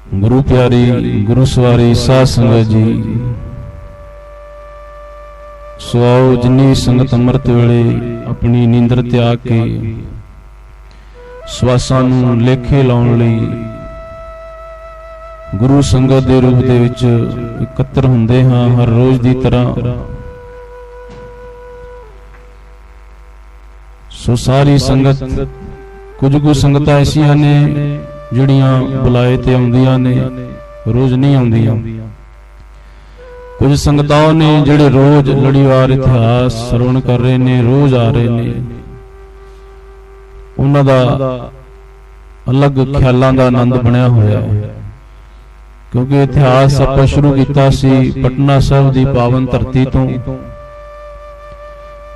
गुरु प्यारी गुरु सवारी साध संगत जी, सो आओ जिन्नी संगत अमृत वेले अपनी नींदर त्याग के सवासां नूं लेखे लाउण लई गुरु संगत दे रूप दे विच इकत्तर हुंदे हां। हर रोज दी तरह सो सारी संगत, कुछ संगतां ऐसियां ने ਜਿਹੜੀਆਂ ਬੁਲਾਏ ਤੇ ਆਉਂਦੀਆਂ ਨੇ, ਰੋਜ਼ ਨਹੀਂ ਆਉਂਦੀਆਂ। ਕੁਝ ਸੰਗਤਾਂ ਨੇ ਜਿਹੜੇ ਰੋਜ਼ ਲੜੀਵਾਰ ਇਤਿਹਾਸ ਸਰਵਣ ਕਰ ਰਹੇ ਨੇ, ਰੋਜ਼ ਆ ਰਹੇ ਨੇ। ਉਹਨਾਂ ਦਾ ਅਲੱਗ ਖਿਆਲਾਂ ਦਾ ਆਨੰਦ ਬਣਿਆ ਹੋਇਆ ਹੈ, ਕਿਉਂਕਿ ਇਤਿਹਾਸ ਆਪਾਂ ਸ਼ੁਰੂ ਕੀਤਾ ਸੀ ਪਟਨਾ ਸਾਹਿਬ ਦੀ ਪਾਵਨ ਧਰਤੀ ਤੋਂ,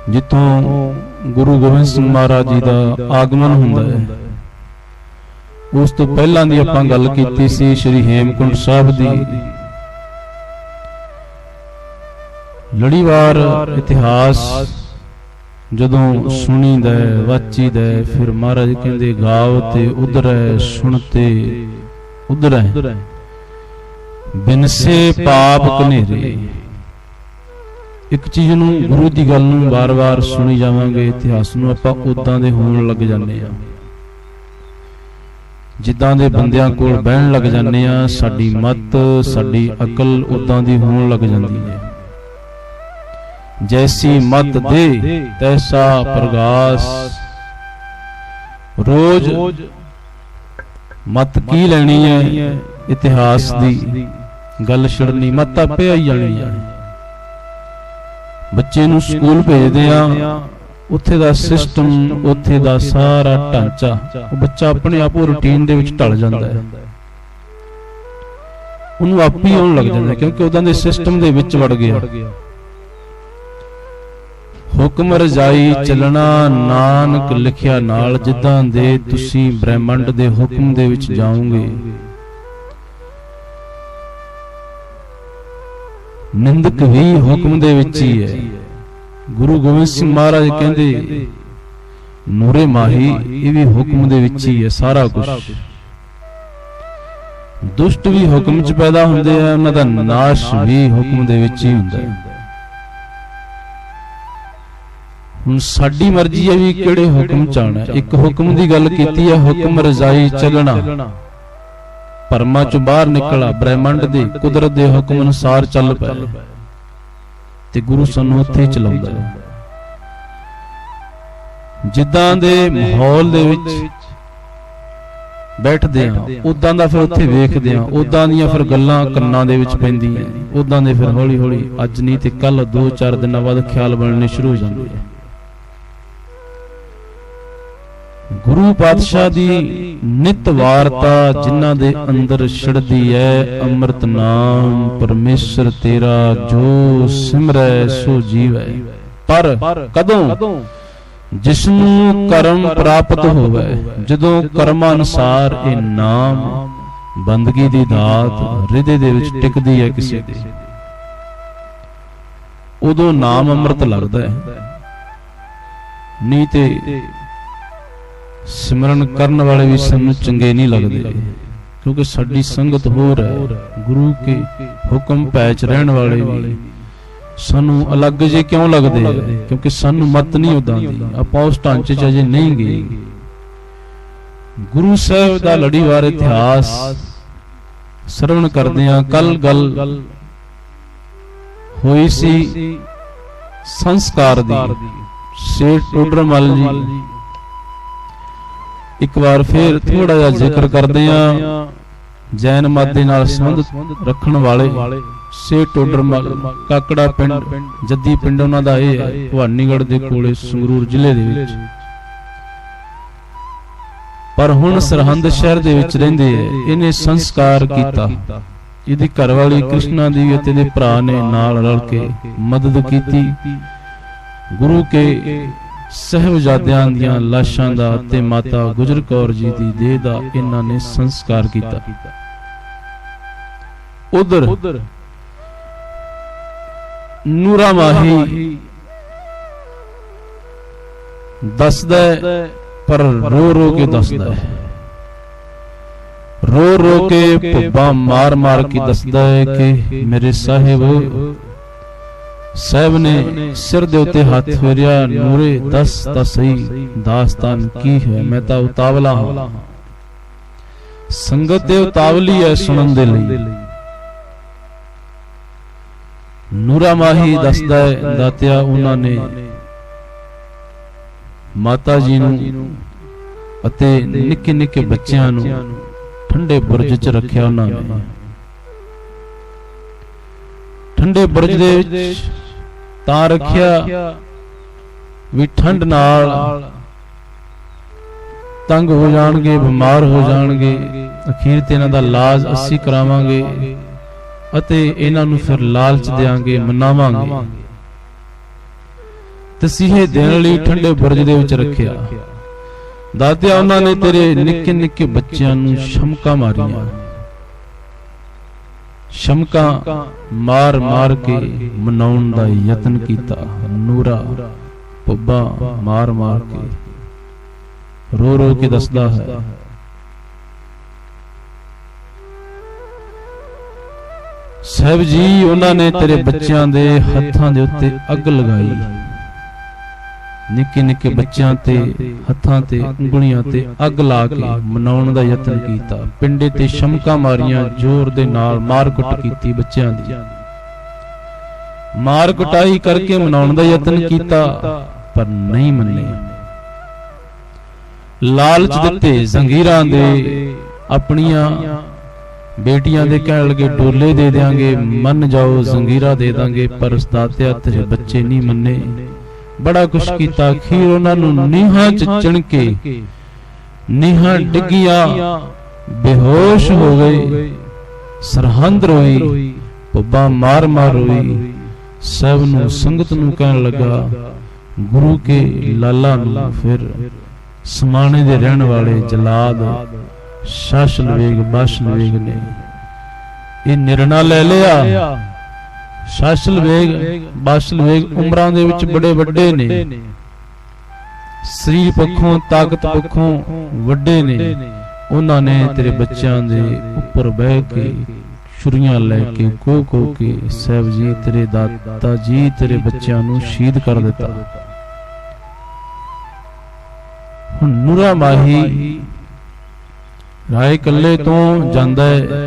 ਜਿੱਥੋਂ ਗੁਰੂ ਗੋਬਿੰਦ ਸਿੰਘ ਮਹਾਰਾਜ ਜੀ ਦਾ ਆਗਮਨ ਹੁੰਦਾ ਹੈ। ਉਸ ਤੋਂ ਪਹਿਲਾਂ ਦੀ ਆਪਾਂ ਗੱਲ ਕੀਤੀ ਸੀ ਸ਼੍ਰੀ ਹੇਮਕੁੰਟ ਸਾਹਿਬ ਦੀ। ਲੜੀਵਾਰ ਇਤਿਹਾਸ ਜਦੋਂ ਸੁਣੀਦਾ ਵਾਚੀਦਾ, ਫਿਰ ਮਹਾਰਾਜ ਕਹਿੰਦੇ ਗਾਵ ਤੇ ਉਧਰੈ ਸੁਣਤੇ ਉਧਰੈ ਬਿਨਸੇ ਪਾਪ ਕਨੇਰੇ। ਇੱਕ ਚੀਜ਼ ਨੂੰ, ਗੁਰੂ ਦੀ ਗੱਲ ਨੂੰ ਵਾਰ-ਵਾਰ ਸੁਣੀ ਜਾਵਾਂਗੇ, ਇਤਿਹਾਸ ਨੂੰ ਆਪਾਂ ਉਦਾਂ ਦੇ ਹੋਣ ਲੱਗ ਜਾਂਦੇ ਆ, ਜਿੱਦਾਂ ਦੇ ਬੰਦਿਆਂ ਕੋਲ ਬਹਿਣ ਲੱਗ ਜਾਂਦੇ ਆ। ਸਾਡੀ ਮੱਤ, ਸਾਡੀ ਅਕਲ ਉਦਾਂ ਦੀ ਹੋਣ ਲੱਗ ਜਾਂਦੀ ਹੈ। ਜੈਸੀ ਮੱਤ ਦੇ ਤੈਸਾ ਪ੍ਰਗਾਸ। ਰੋਜ਼ ਮੱਤ ਕੀ ਲੈਣੀ ਹੈ, ਇਤਿਹਾਸ ਦੀ ਗੱਲ ਛਿੜਨੀ, ਮੱਤ ਆਪੇ ਆਈ ਜਾਣੀ ਹੈ। ਬੱਚੇ ਨੂੰ ਸਕੂਲ ਭੇਜਦੇ ਆ, ਉੱਥੇ ਦਾ ਸਿਸਟਮ, ਉੱਥੇ ਦਾ ਸਾਰਾ ਢਾਂਚਾ, ਉਹ ਬੱਚਾ ਆਪਣੇ ਆਪ ਉਹ ਰੂਟੀਨ ਦੇ ਵਿੱਚ ਢਲ ਜਾਂਦਾ ਹੈ। ਉਹਨੂੰ ਆਪੇ ਆਉਣ ਲੱਗ ਜਾਂਦਾ, ਕਿਉਂਕਿ ਉਹਦਾਂ ਦੇ ਸਿਸਟਮ ਦੇ ਵਿੱਚ ਵੜ ਗਿਆ। ਹੁਕਮ ਰਜਾਈ ਚੱਲਣਾ, ਨਾਨਕ ਲਿਖਿਆ ਨਾਲ। ਜਿੱਦਾਂ ਦੇ ਤੁਸੀਂ ਬ੍ਰਹਿਮੰਡ ਦੇ ਹੁਕਮ ਦੇ ਵਿੱਚ ਜਾਓਗੇ, ਨਿੰਦਕ ਵੀ ਹੁਕਮ ਦੇ ਵਿੱਚ ਹੀ ਹੈ। ਗੁਰੂ ਗੋਬਿੰਦ ਸਿੰਘ ਮਹਾਰਾਜ ਕਹਿੰਦੇ ਨੂਰੇ ਮਾਹੀ, ਇਹ ਵੀ ਹੁਕਮ ਦੇ ਵਿੱਚ ਹੀ ਹੈ ਸਾਰਾ ਕੁਝ। ਦੁਸ਼ਟ ਵੀ ਹੁਕਮ 'ਚ ਪੈਦਾ ਹੁੰਦੇ ਆ, ਉਹਨਾਂ ਦਾ ਨਾਸ਼ ਵੀ ਹੁਕਮ ਦੇ ਵਿੱਚ ਹੀ ਹੁੰਦਾ ਹੈ। ਹੁਣ ਸਾਡੀ ਮਰਜ਼ੀ ਹੈ ਵੀ ਕਿਹੜੇ ਹੁਕਮ 'ਚ ਆਉਣਾ। ਇੱਕ ਹੁਕਮ ਦੀ ਗੱਲ ਕੀਤੀ ਹੈ, ਹੁਕਮ ਰਜ਼ਾਈ ਚੱਲਣਾ, ਭਰਮਾਂ 'ਚੋਂ ਬਾਹਰ ਨਿਕਲਾ, ਬ੍ਰਹਿਮੰਡ ਦੇ ਕੁਦਰਤ ਦੇ ਹੁਕਮ ਅਨੁਸਾਰ ਚੱਲ ਪਏ, ਤੇ ਗੁਰੂ ਸਾਨੂੰ ਉੱਥੇ ਹੀ ਚਲਾਉਂਦਾ ਹੈ। ਜਿੱਦਾਂ ਦੇ ਮਾਹੌਲ ਦੇ ਵਿੱਚ ਬੈਠਦੇ ਆ, ਉਦਾਂ ਦਾ ਫਿਰ ਉੱਥੇ ਵੇਖਦੇ ਆ, ਉਦਾਂ ਦੀਆਂ ਫਿਰ ਗੱਲਾਂ ਕੰਨਾਂ ਦੇ ਵਿੱਚ ਪੈਂਦੀਆਂ, ਉਦਾਂ ਦੇ ਫਿਰ ਹੌਲੀ ਹੌਲੀ ਅੱਜ ਨਹੀਂ ਤੇ ਕੱਲ 2-4 ਦਿਨਾਂ ਬਾਅਦ ਖਿਆਲ ਬਣਨੇ ਸ਼ੁਰੂ ਹੋ ਜਾਂਦੇ ਆ। ਗੁਰੂ ਪਾਤਸ਼ਾਹ ਦੀ ਨਿਤ ਵਾਰਤਾ ਜਿਨ੍ਹਾਂ ਦੇ ਅੰਦਰ ਛਿੜਦੀ ਹੈ, ਅੰਮ੍ਰਿਤ ਨਾਮ ਪਰਮੇਸ਼ਰ ਤੇਰਾ ਜੋ ਸਿਮਰੈ ਸੋ ਜੀਵੈ। ਪਰ ਕਦੋਂ? ਜਿਸਨੂੰ ਕਰਮ ਪ੍ਰਾਪਤ ਹੋਵੇ, ਜਦੋਂ ਕਰਮਾਂ ਅਨੁਸਾਰ ਇਹ ਨਾਮ ਬੰਦਗੀ ਦੀ ਦਾਤ ਹਿਰਦੇ ਦੇ ਵਿੱਚ ਟਿਕਦੀ ਹੈ ਕਿਸੇ ਦੇ, ਉਦੋਂ ਨਾਮ ਅੰਮ੍ਰਿਤ ਲੱਗਦਾ ਹੈ। ਨਹੀਂ ਤੇ ਸਿਮਰਨ ਕਰਨ ਵਾਲੇ ਵੀ ਸਾਨੂੰ ਚੰਗੇ ਨਹੀਂ ਲੱਗਦੇ, ਕਿਉਂਕਿ ਸਾਡੀ ਸੰਗਤ ਹੋਰ ਹੈ। ਗੁਰੂ ਕੇ ਹੁਕਮ ਪੈ ਚ ਰਹਿਣ ਵਾਲੇ ਵੀ ਸਾਨੂੰ ਅਲੱਗ ਜੇ ਕਿਉਂ ਲੱਗਦੇ, ਕਿਉਂਕਿ ਸਾਨੂੰ ਮਤ ਨਹੀਂ ਉਦਾਂ ਦੀ, ਆਪਾਂ ਉਸ ਢਾਂਚੇ 'ਚ ਅਜੇ ਨਹੀਂ ਗਏ। ਗੁਰੂ ਸਾਹਿਬ ਦਾ ਲੜੀਵਾਰ ਇਤਿਹਾਸ ਸਰਵਣ ਕਰਦੇ ਆ। ਕੱਲ ਗੱਲ ਹੋਈ ਸੀ ਸੰਸਕਾਰ ਦੀ। ਸੇਠ ਟੋਡਰਮਲ ਜੀ, ਇੱਕ ਵਾਰ ਫੇਰ ਥੋੜਾ ਜਿਹਾ ਜ਼ਿਕਰ ਕਰਦੇ ਆ। ਜੈਨ ਮਤ ਦੇ ਨਾਲ ਸੰਬੰਧ ਰੱਖਣ ਵਾਲੇ ਸੇਠ ਟੋਡਰਮਲ, ਕਾਕੜਾ ਪਿੰਡ, ਜੱਦੀ ਪਿੰਡ ਉਹਨਾਂ ਦਾ ਇਹ ਹੈ, ਭਵਾਨੀਗੜ੍ਹ ਦੇ ਕੋਲੇ, ਸੰਗਰੂਰ ਜ਼ਿਲ੍ਹੇ ਦੇ ਵਿੱਚ। ਪਰ ਹੁਣ ਸਰਹੰਦ ਸ਼ਹਿਰ ਦੇ ਵਿੱਚ ਰਹਿੰਦੇ ਐ। ਇਹਨੇ ਸੰਸਕਾਰ ਕੀਤਾ, ਇਹਦੀ ਘਰਵਾਲੀ ਕ੍ਰਿਸ਼ਨਾ ਦੇਵੀ ਅਤੇ ਇਹਦੇ ਭਰਾ ਨੇ ਨਾਲ ਰਲ ਕੇ ਮਦਦ ਕੀਤੀ। ਗੁਰੂ ਕੇ ਸਾਹਿਬਜ਼ਾਦਿਆਂ ਦੀਆਂ ਲਾਸ਼ਾਂ ਦਾ ਤੇ ਮਾਤਾ ਗੁਜਰ ਕੌਰ ਜੀ ਦੀ ਦੇਹ ਦਾ ਇਹਨਾਂ ਨੇ ਸੰਸਕਾਰ ਕੀਤਾ। ਉਧਰ ਨੂਰਾ ਮਾਹੀ ਦੱਸਦਾ, ਪਰ ਰੋ ਰੋ ਕੇ ਦੱਸਦਾ ਹੈ। रो रो के भुब्बा मार मार के दसदा है कि मेरे साहिब साहब ने सिर दे उत्ते हाथ फेरिया, नूरे दस तां सही दास्तान की है, मैं तां उतावला हां। संगत दे उतावली है सुनन दे लई। नूरा माही दसदा है दातिया उन्हां ने माता जी नूं अते निक्के निक्के बच्चियां नूं ठंडे बुरज च रखिया। उन्हां ने ठंडे बुरज दे विच तां रखिया भी ठंड नाल तंग हो जाणगे, बीमार हो जाणगे, अखीर ते इन्हां दा इलाज असीं करावांगे ਅਤੇ ਇਹਨਾਂ ਨੂੰ ਫਿਰ ਲਾਲਚ ਦੇਾਂਗੇ, ਮਨਾਵਾਂਗੇ। ਤਸੀਹੇ ਦੇਣ ਲਈ ਠੰਡੇ ਬੁਰਜ ਦੇ ਵਿੱਚ ਰੱਖਿਆ। ਦਾਤਿਆ ਉਹਨਾਂ ਨੇ ਤੇਰੇ ਨਿੱਕੇ ਨਿੱਕੇ ਬੱਚਿਆਂ ਨੂੰ ਸ਼ਮਕਾਂ ਮਾਰੀਆਂ। ਸ਼ਮਕਾਂ ਮਾਰ ਮਾਰ ਕੇ ਮਨਾਉਣ ਦਾ ਯਤਨ ਕੀਤਾ। ਨੂਰਾ ਭੁੱਬਾ ਮਾਰ ਮਾਰ ਕੇ ਰੋ ਰੋ ਕੇ ਦੱਸਦਾ ਹੈ, ਸਾਹਿਬ ਜੀ ਉਹਨਾਂ ਨੇ ਤੇਰੇ ਬੱਚਿਆਂ ਦੇ ਹੱਥਾਂ ਦੇ ਉੱਤੇ ਅੱਗ ਲਗਾਈ। ਨਿੱਕੇ ਨਿੱਕੇ ਬੱਚਿਆਂ ਤੇ ਹੱਥਾਂ ਤੇ ਉਂਗਲੀਆਂ ਤੇ ਅੱਗ ਲਾ ਕੇ ਮਨਾਉਣ ਦਾ ਯਤਨ ਕੀਤਾ। ਪਿੰਡੇ ਤੇ ਸ਼ਮਕਾਂ ਮਾਰੀਆਂ, ਜ਼ੋਰ ਦੇ ਨਾਲ ਮਾਰ ਕੁੱਟ ਕੀਤੀ ਬੱਚਿਆਂ ਦੀ। ਮਾਰ ਕੁਟਾਈ ਕਰਕੇ ਮਨਾਉਣ ਦਾ ਯਤਨ ਕੀਤਾ ਪਰ ਨਹੀਂ ਮੰਨੇ। ਲਾਲਚ ਦਿੱਤੇ ਜ਼ੰਗੀਰਾਂ ਦੇ, ਆਪਣੀਆਂ बेटियां दे कहण लगे डोले दे देंगे, मन जाओ जंगीरा दे देंगे, पर उस दातिया तेरे बच्चे नहीं मन्ने। बड़ा कुछ कीता, अखीर उन्हां नूं नीहां च चिण के नीहां डिग्गियां, बेहोश हो गए। सरहंद रोई, भुब्बा मार मार रोई। सब नूं संगत नूं कहण लगा गुरु के लाला नूं फिर समाणे दे रहण वाले जलाद शासल वेग बाशल वेग ने ये निर्णय ले लिया। शासल वेग बाशल वेग उमरां दे विच बड़े वड्डे ने, शरीर पक्षों ताकत पक्षों वड्डे ने। उन्हां ने तेरे बच्चों दे उपर बह के छुरियां लैके को के साहब जी तेरे दाता जी तेरे बच्चों नूं शहीद कर दिता। हुण नूरा माही राय कल्ले तो जांदा है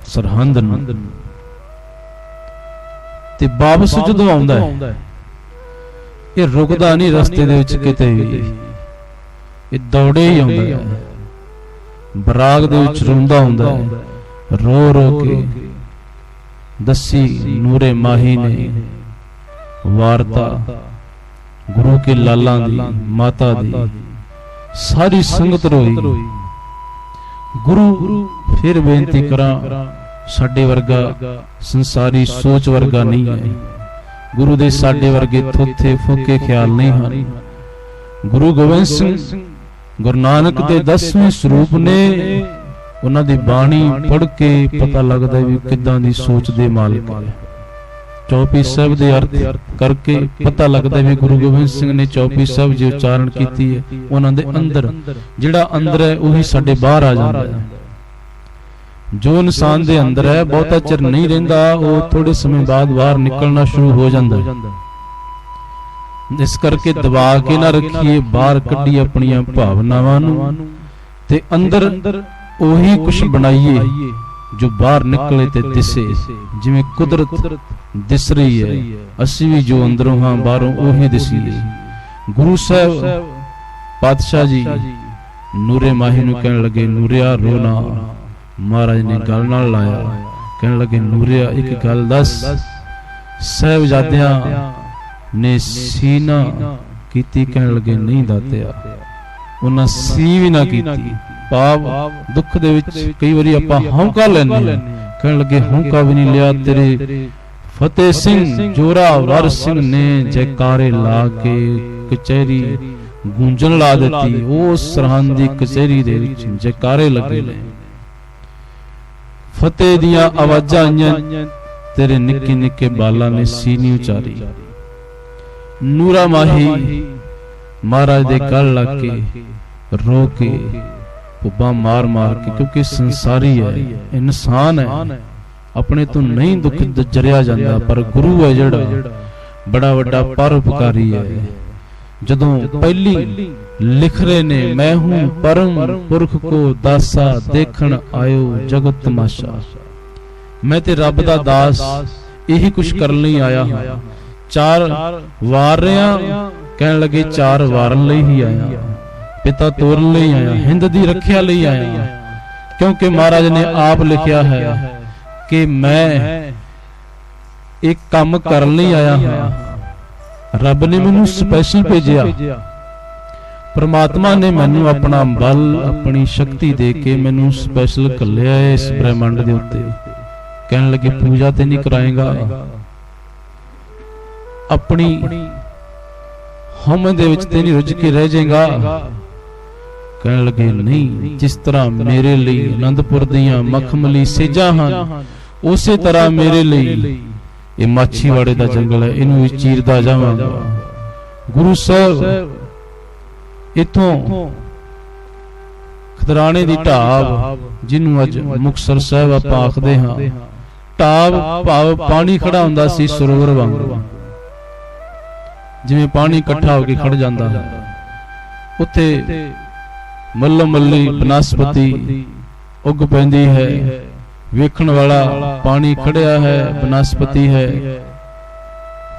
सरहंद नूं ते वापस जदों आउंदा है ये रुकदा नहीं रस्ते दे विच किते भी, ये दौड़े ही आउंदा है। बराग दे विच रोंदा हुंदा है, रो रो के दसी नूरे माही ने वार्ता गुरु के लाला दी, माता दी। सारी संगत रोई। गुरु फिर बेनती करा, साडे वर्गा संसारी सोच वर्गा नहीं है। गुरु दे साडे वर्गे थोथे फूके ख्याल नहीं हैं। गुरु गोबिंद सिंह गुरु नानक दे 10वें स्वरूप ने, उन्हां दी बाणी पढ़ के पता लगदा भी किदां दी सोच दे मालिक है। चौपी साहब दे अर्थ करके पता लगता है गुरु गोबिंद सिंह ने चौपी साहब जो उच्चारण की है उन्हां दे अंदर जिहड़ा अंदर है उही साडे बाहर आ जांदा है। जो इंसान दे अंदर है बहुता चिर नहीं रहिंदा, वो थोड़े समय बाद बाहर निकलना शुरू हो जांदा है। इस करके दबा के ना रखिए, बाहर कड्ढिए अपनियां भावनावां नूं ते अंदर ओही कुछ बनाइए जो बाहर निकले ते दिसे। जिवें कुदरत दिस रही है, असीं भी जो अंदरों हां बाहरों ओही दिसीए। गुरु साहब पातशाह जी नूरे माही नूं कहण लगे, नूरिया रोना। महाराज ने गल नाल लाया, कहण लगे नूरिया एक गल दस, साहिबजादियां ने सीना कीती? कहण लगे नहीं दातिया, उन्हां सी भी ना कीती। पाप दुख दे विच कई बारी आपां हौंका लैंदे हां, कहण लगे हौंका भी नहीं लिया। तेरे फतेह सिंह जोरावर सिंह ने जयकारे ला के कचहरी गूंजन ला देती। उस सरहंद दी कचहरी दे विच जयकारे लगे ने, फतेह दियां आवाजां आईयां। तेरे निक्के निक्के बालां ने सीनी उचारी। नूरा माही महाराज दे गल लग के रो के ਭੁੱਬਾਂ ਮਾਰ ਮਾਰ ਕੇ, ਕਿਉਂਕਿ ਸੰਸਾਰੀ ਹੈ, ਇਨਸਾਨ ਹੈ, ਆਪਣੇ ਤੋਂ ਨਹੀਂ ਦੁੱਖ ਜਰਿਆ ਜਾਂਦਾ। ਪਰ ਗੁਰੂ ਹੈ ਜਿਹੜਾ ਬੜਾ ਵੱਡਾ ਪਰਉਪਕਾਰੀ ਹੈ। ਜਦੋਂ ਪਹਿਲੀ ਲਿਖ ਰਹੇ ਨੇ, ਮੈਂ ਹੂੰ ਪਰਮ ਪੁਰਖ ਕੋ ਦਾਸਾ, ਦੇਖਣ ਆਇਓ ਜਗਤ ਤਮਾਸ਼ਾ। ਮੈਂ ਤੇ ਰੱਬ ਦਾ ਦਾਸ, ਇਹੀ ਕੁਛ ਕਰਨ ਲਈ ਆਇਆ ਹਾਂ। 4 ਵਾਰ ਰਿਹਾ, ਕਹਿਣ ਲੱਗੇ 4 ਵਾਰਨ ਲਈ ਹੀ ਆਇਆ, ਪਿਤਾ ਤੋਰਨ ਲਈ ਆਇਆ, ਹਿੰਦ ਦੀ ਰੱਖਿਆ ਲਈ ਆਇਆ। ਕਿਉਂਕਿ ਮਹਾਰਾਜ ਨੇ ਆਪ ਲਿਖਿਆ ਹੈ ਕਿ ਮੈਂ ਇੱਕ ਕੰਮ ਕਰਨ ਲਈ ਆਇਆ ਹਾਂ। ਰੱਬ ਨੇ ਮੈਨੂੰ ਸਪੈਸ਼ਲ ਭੇਜਿਆ, ਪ੍ਰਮਾਤਮਾ ਨੇ ਮੈਨੂੰ ਆਪਣਾ ਬਲ, ਆਪਣੀ ਸ਼ਕਤੀ ਦੇ ਕੇ ਮੈਨੂੰ ਸਪੈਸ਼ਲ ਘੱਲਿਆ ਹੈ ਇਸ ਬ੍ਰਹਿਮੰਡ ਦੇ ਉੱਤੇ। ਕਹਿਣ ਲੱਗੇ ਪੂਜਾ ਤੇ ਨਹੀਂ ਕਰਾਏਗਾ, ਆਪਣੀ ਹਉਮੈ ਦੇ ਵਿੱਚ ਤੇ ਨਹੀਂ ਰੁੱਝ ਕੇ ਰਹਿ ਜਾਏਗਾ। ਕਹਿਣ ਲੱਗੇ ਨਹੀਂ, ਜਿਸ ਤਰ੍ਹਾਂ ਮੇਰੇ ਲਈ ਅਨੰਦਪੁਰ ਦੀਆਂ ਮਖਮਲੀ ਸੇਜਾਂ ਹਨ, ਉਸੇ ਤਰ੍ਹਾਂ ਮੇਰੇ ਲਈ ਇਹ ਮਾਛੀਵਾੜੇ ਦਾ ਜੰਗਲ ਹੈ, ਇਹਨੂੰ ਵੀ ਚੀਰਦਾ ਜਾਵਾਂਗਾ। ਗੁਰੂ ਸਾਹਿਬ ਇਥੋਂ ਖਦਰਾਣੇ ਦੀ ਢਾਬ, ਜਿਹਨੂੰ ਅੱਜ ਮੁਕਤਸਰ ਸਾਹਿਬ ਆਪਾਂ ਆਖਦੇ ਹਾਂ, ਢਾਬ ਭਾਵ ਪਾਣੀ ਖੜਾ ਹੁੰਦਾ ਸੀ ਸਰੋਵਰ ਵਾਂਗੂ, ਜਿਵੇਂ ਪਾਣੀ ਇਕੱਠਾ ਹੋ ਕੇ ਖੜ ਜਾਂਦਾ ਹੈ। ਉੱਥੇ ਮੱਲੋ ਮੱਲੀ ਬਨਸਪਤੀ ਉੱਗ ਪੈਂਦੀ ਹੈ, ਵੇਖਣ ਵਾਲਾ ਪਾਣੀ ਖੜਿਆ ਹੈ, ਬਨਸਪਤੀ ਹੈ।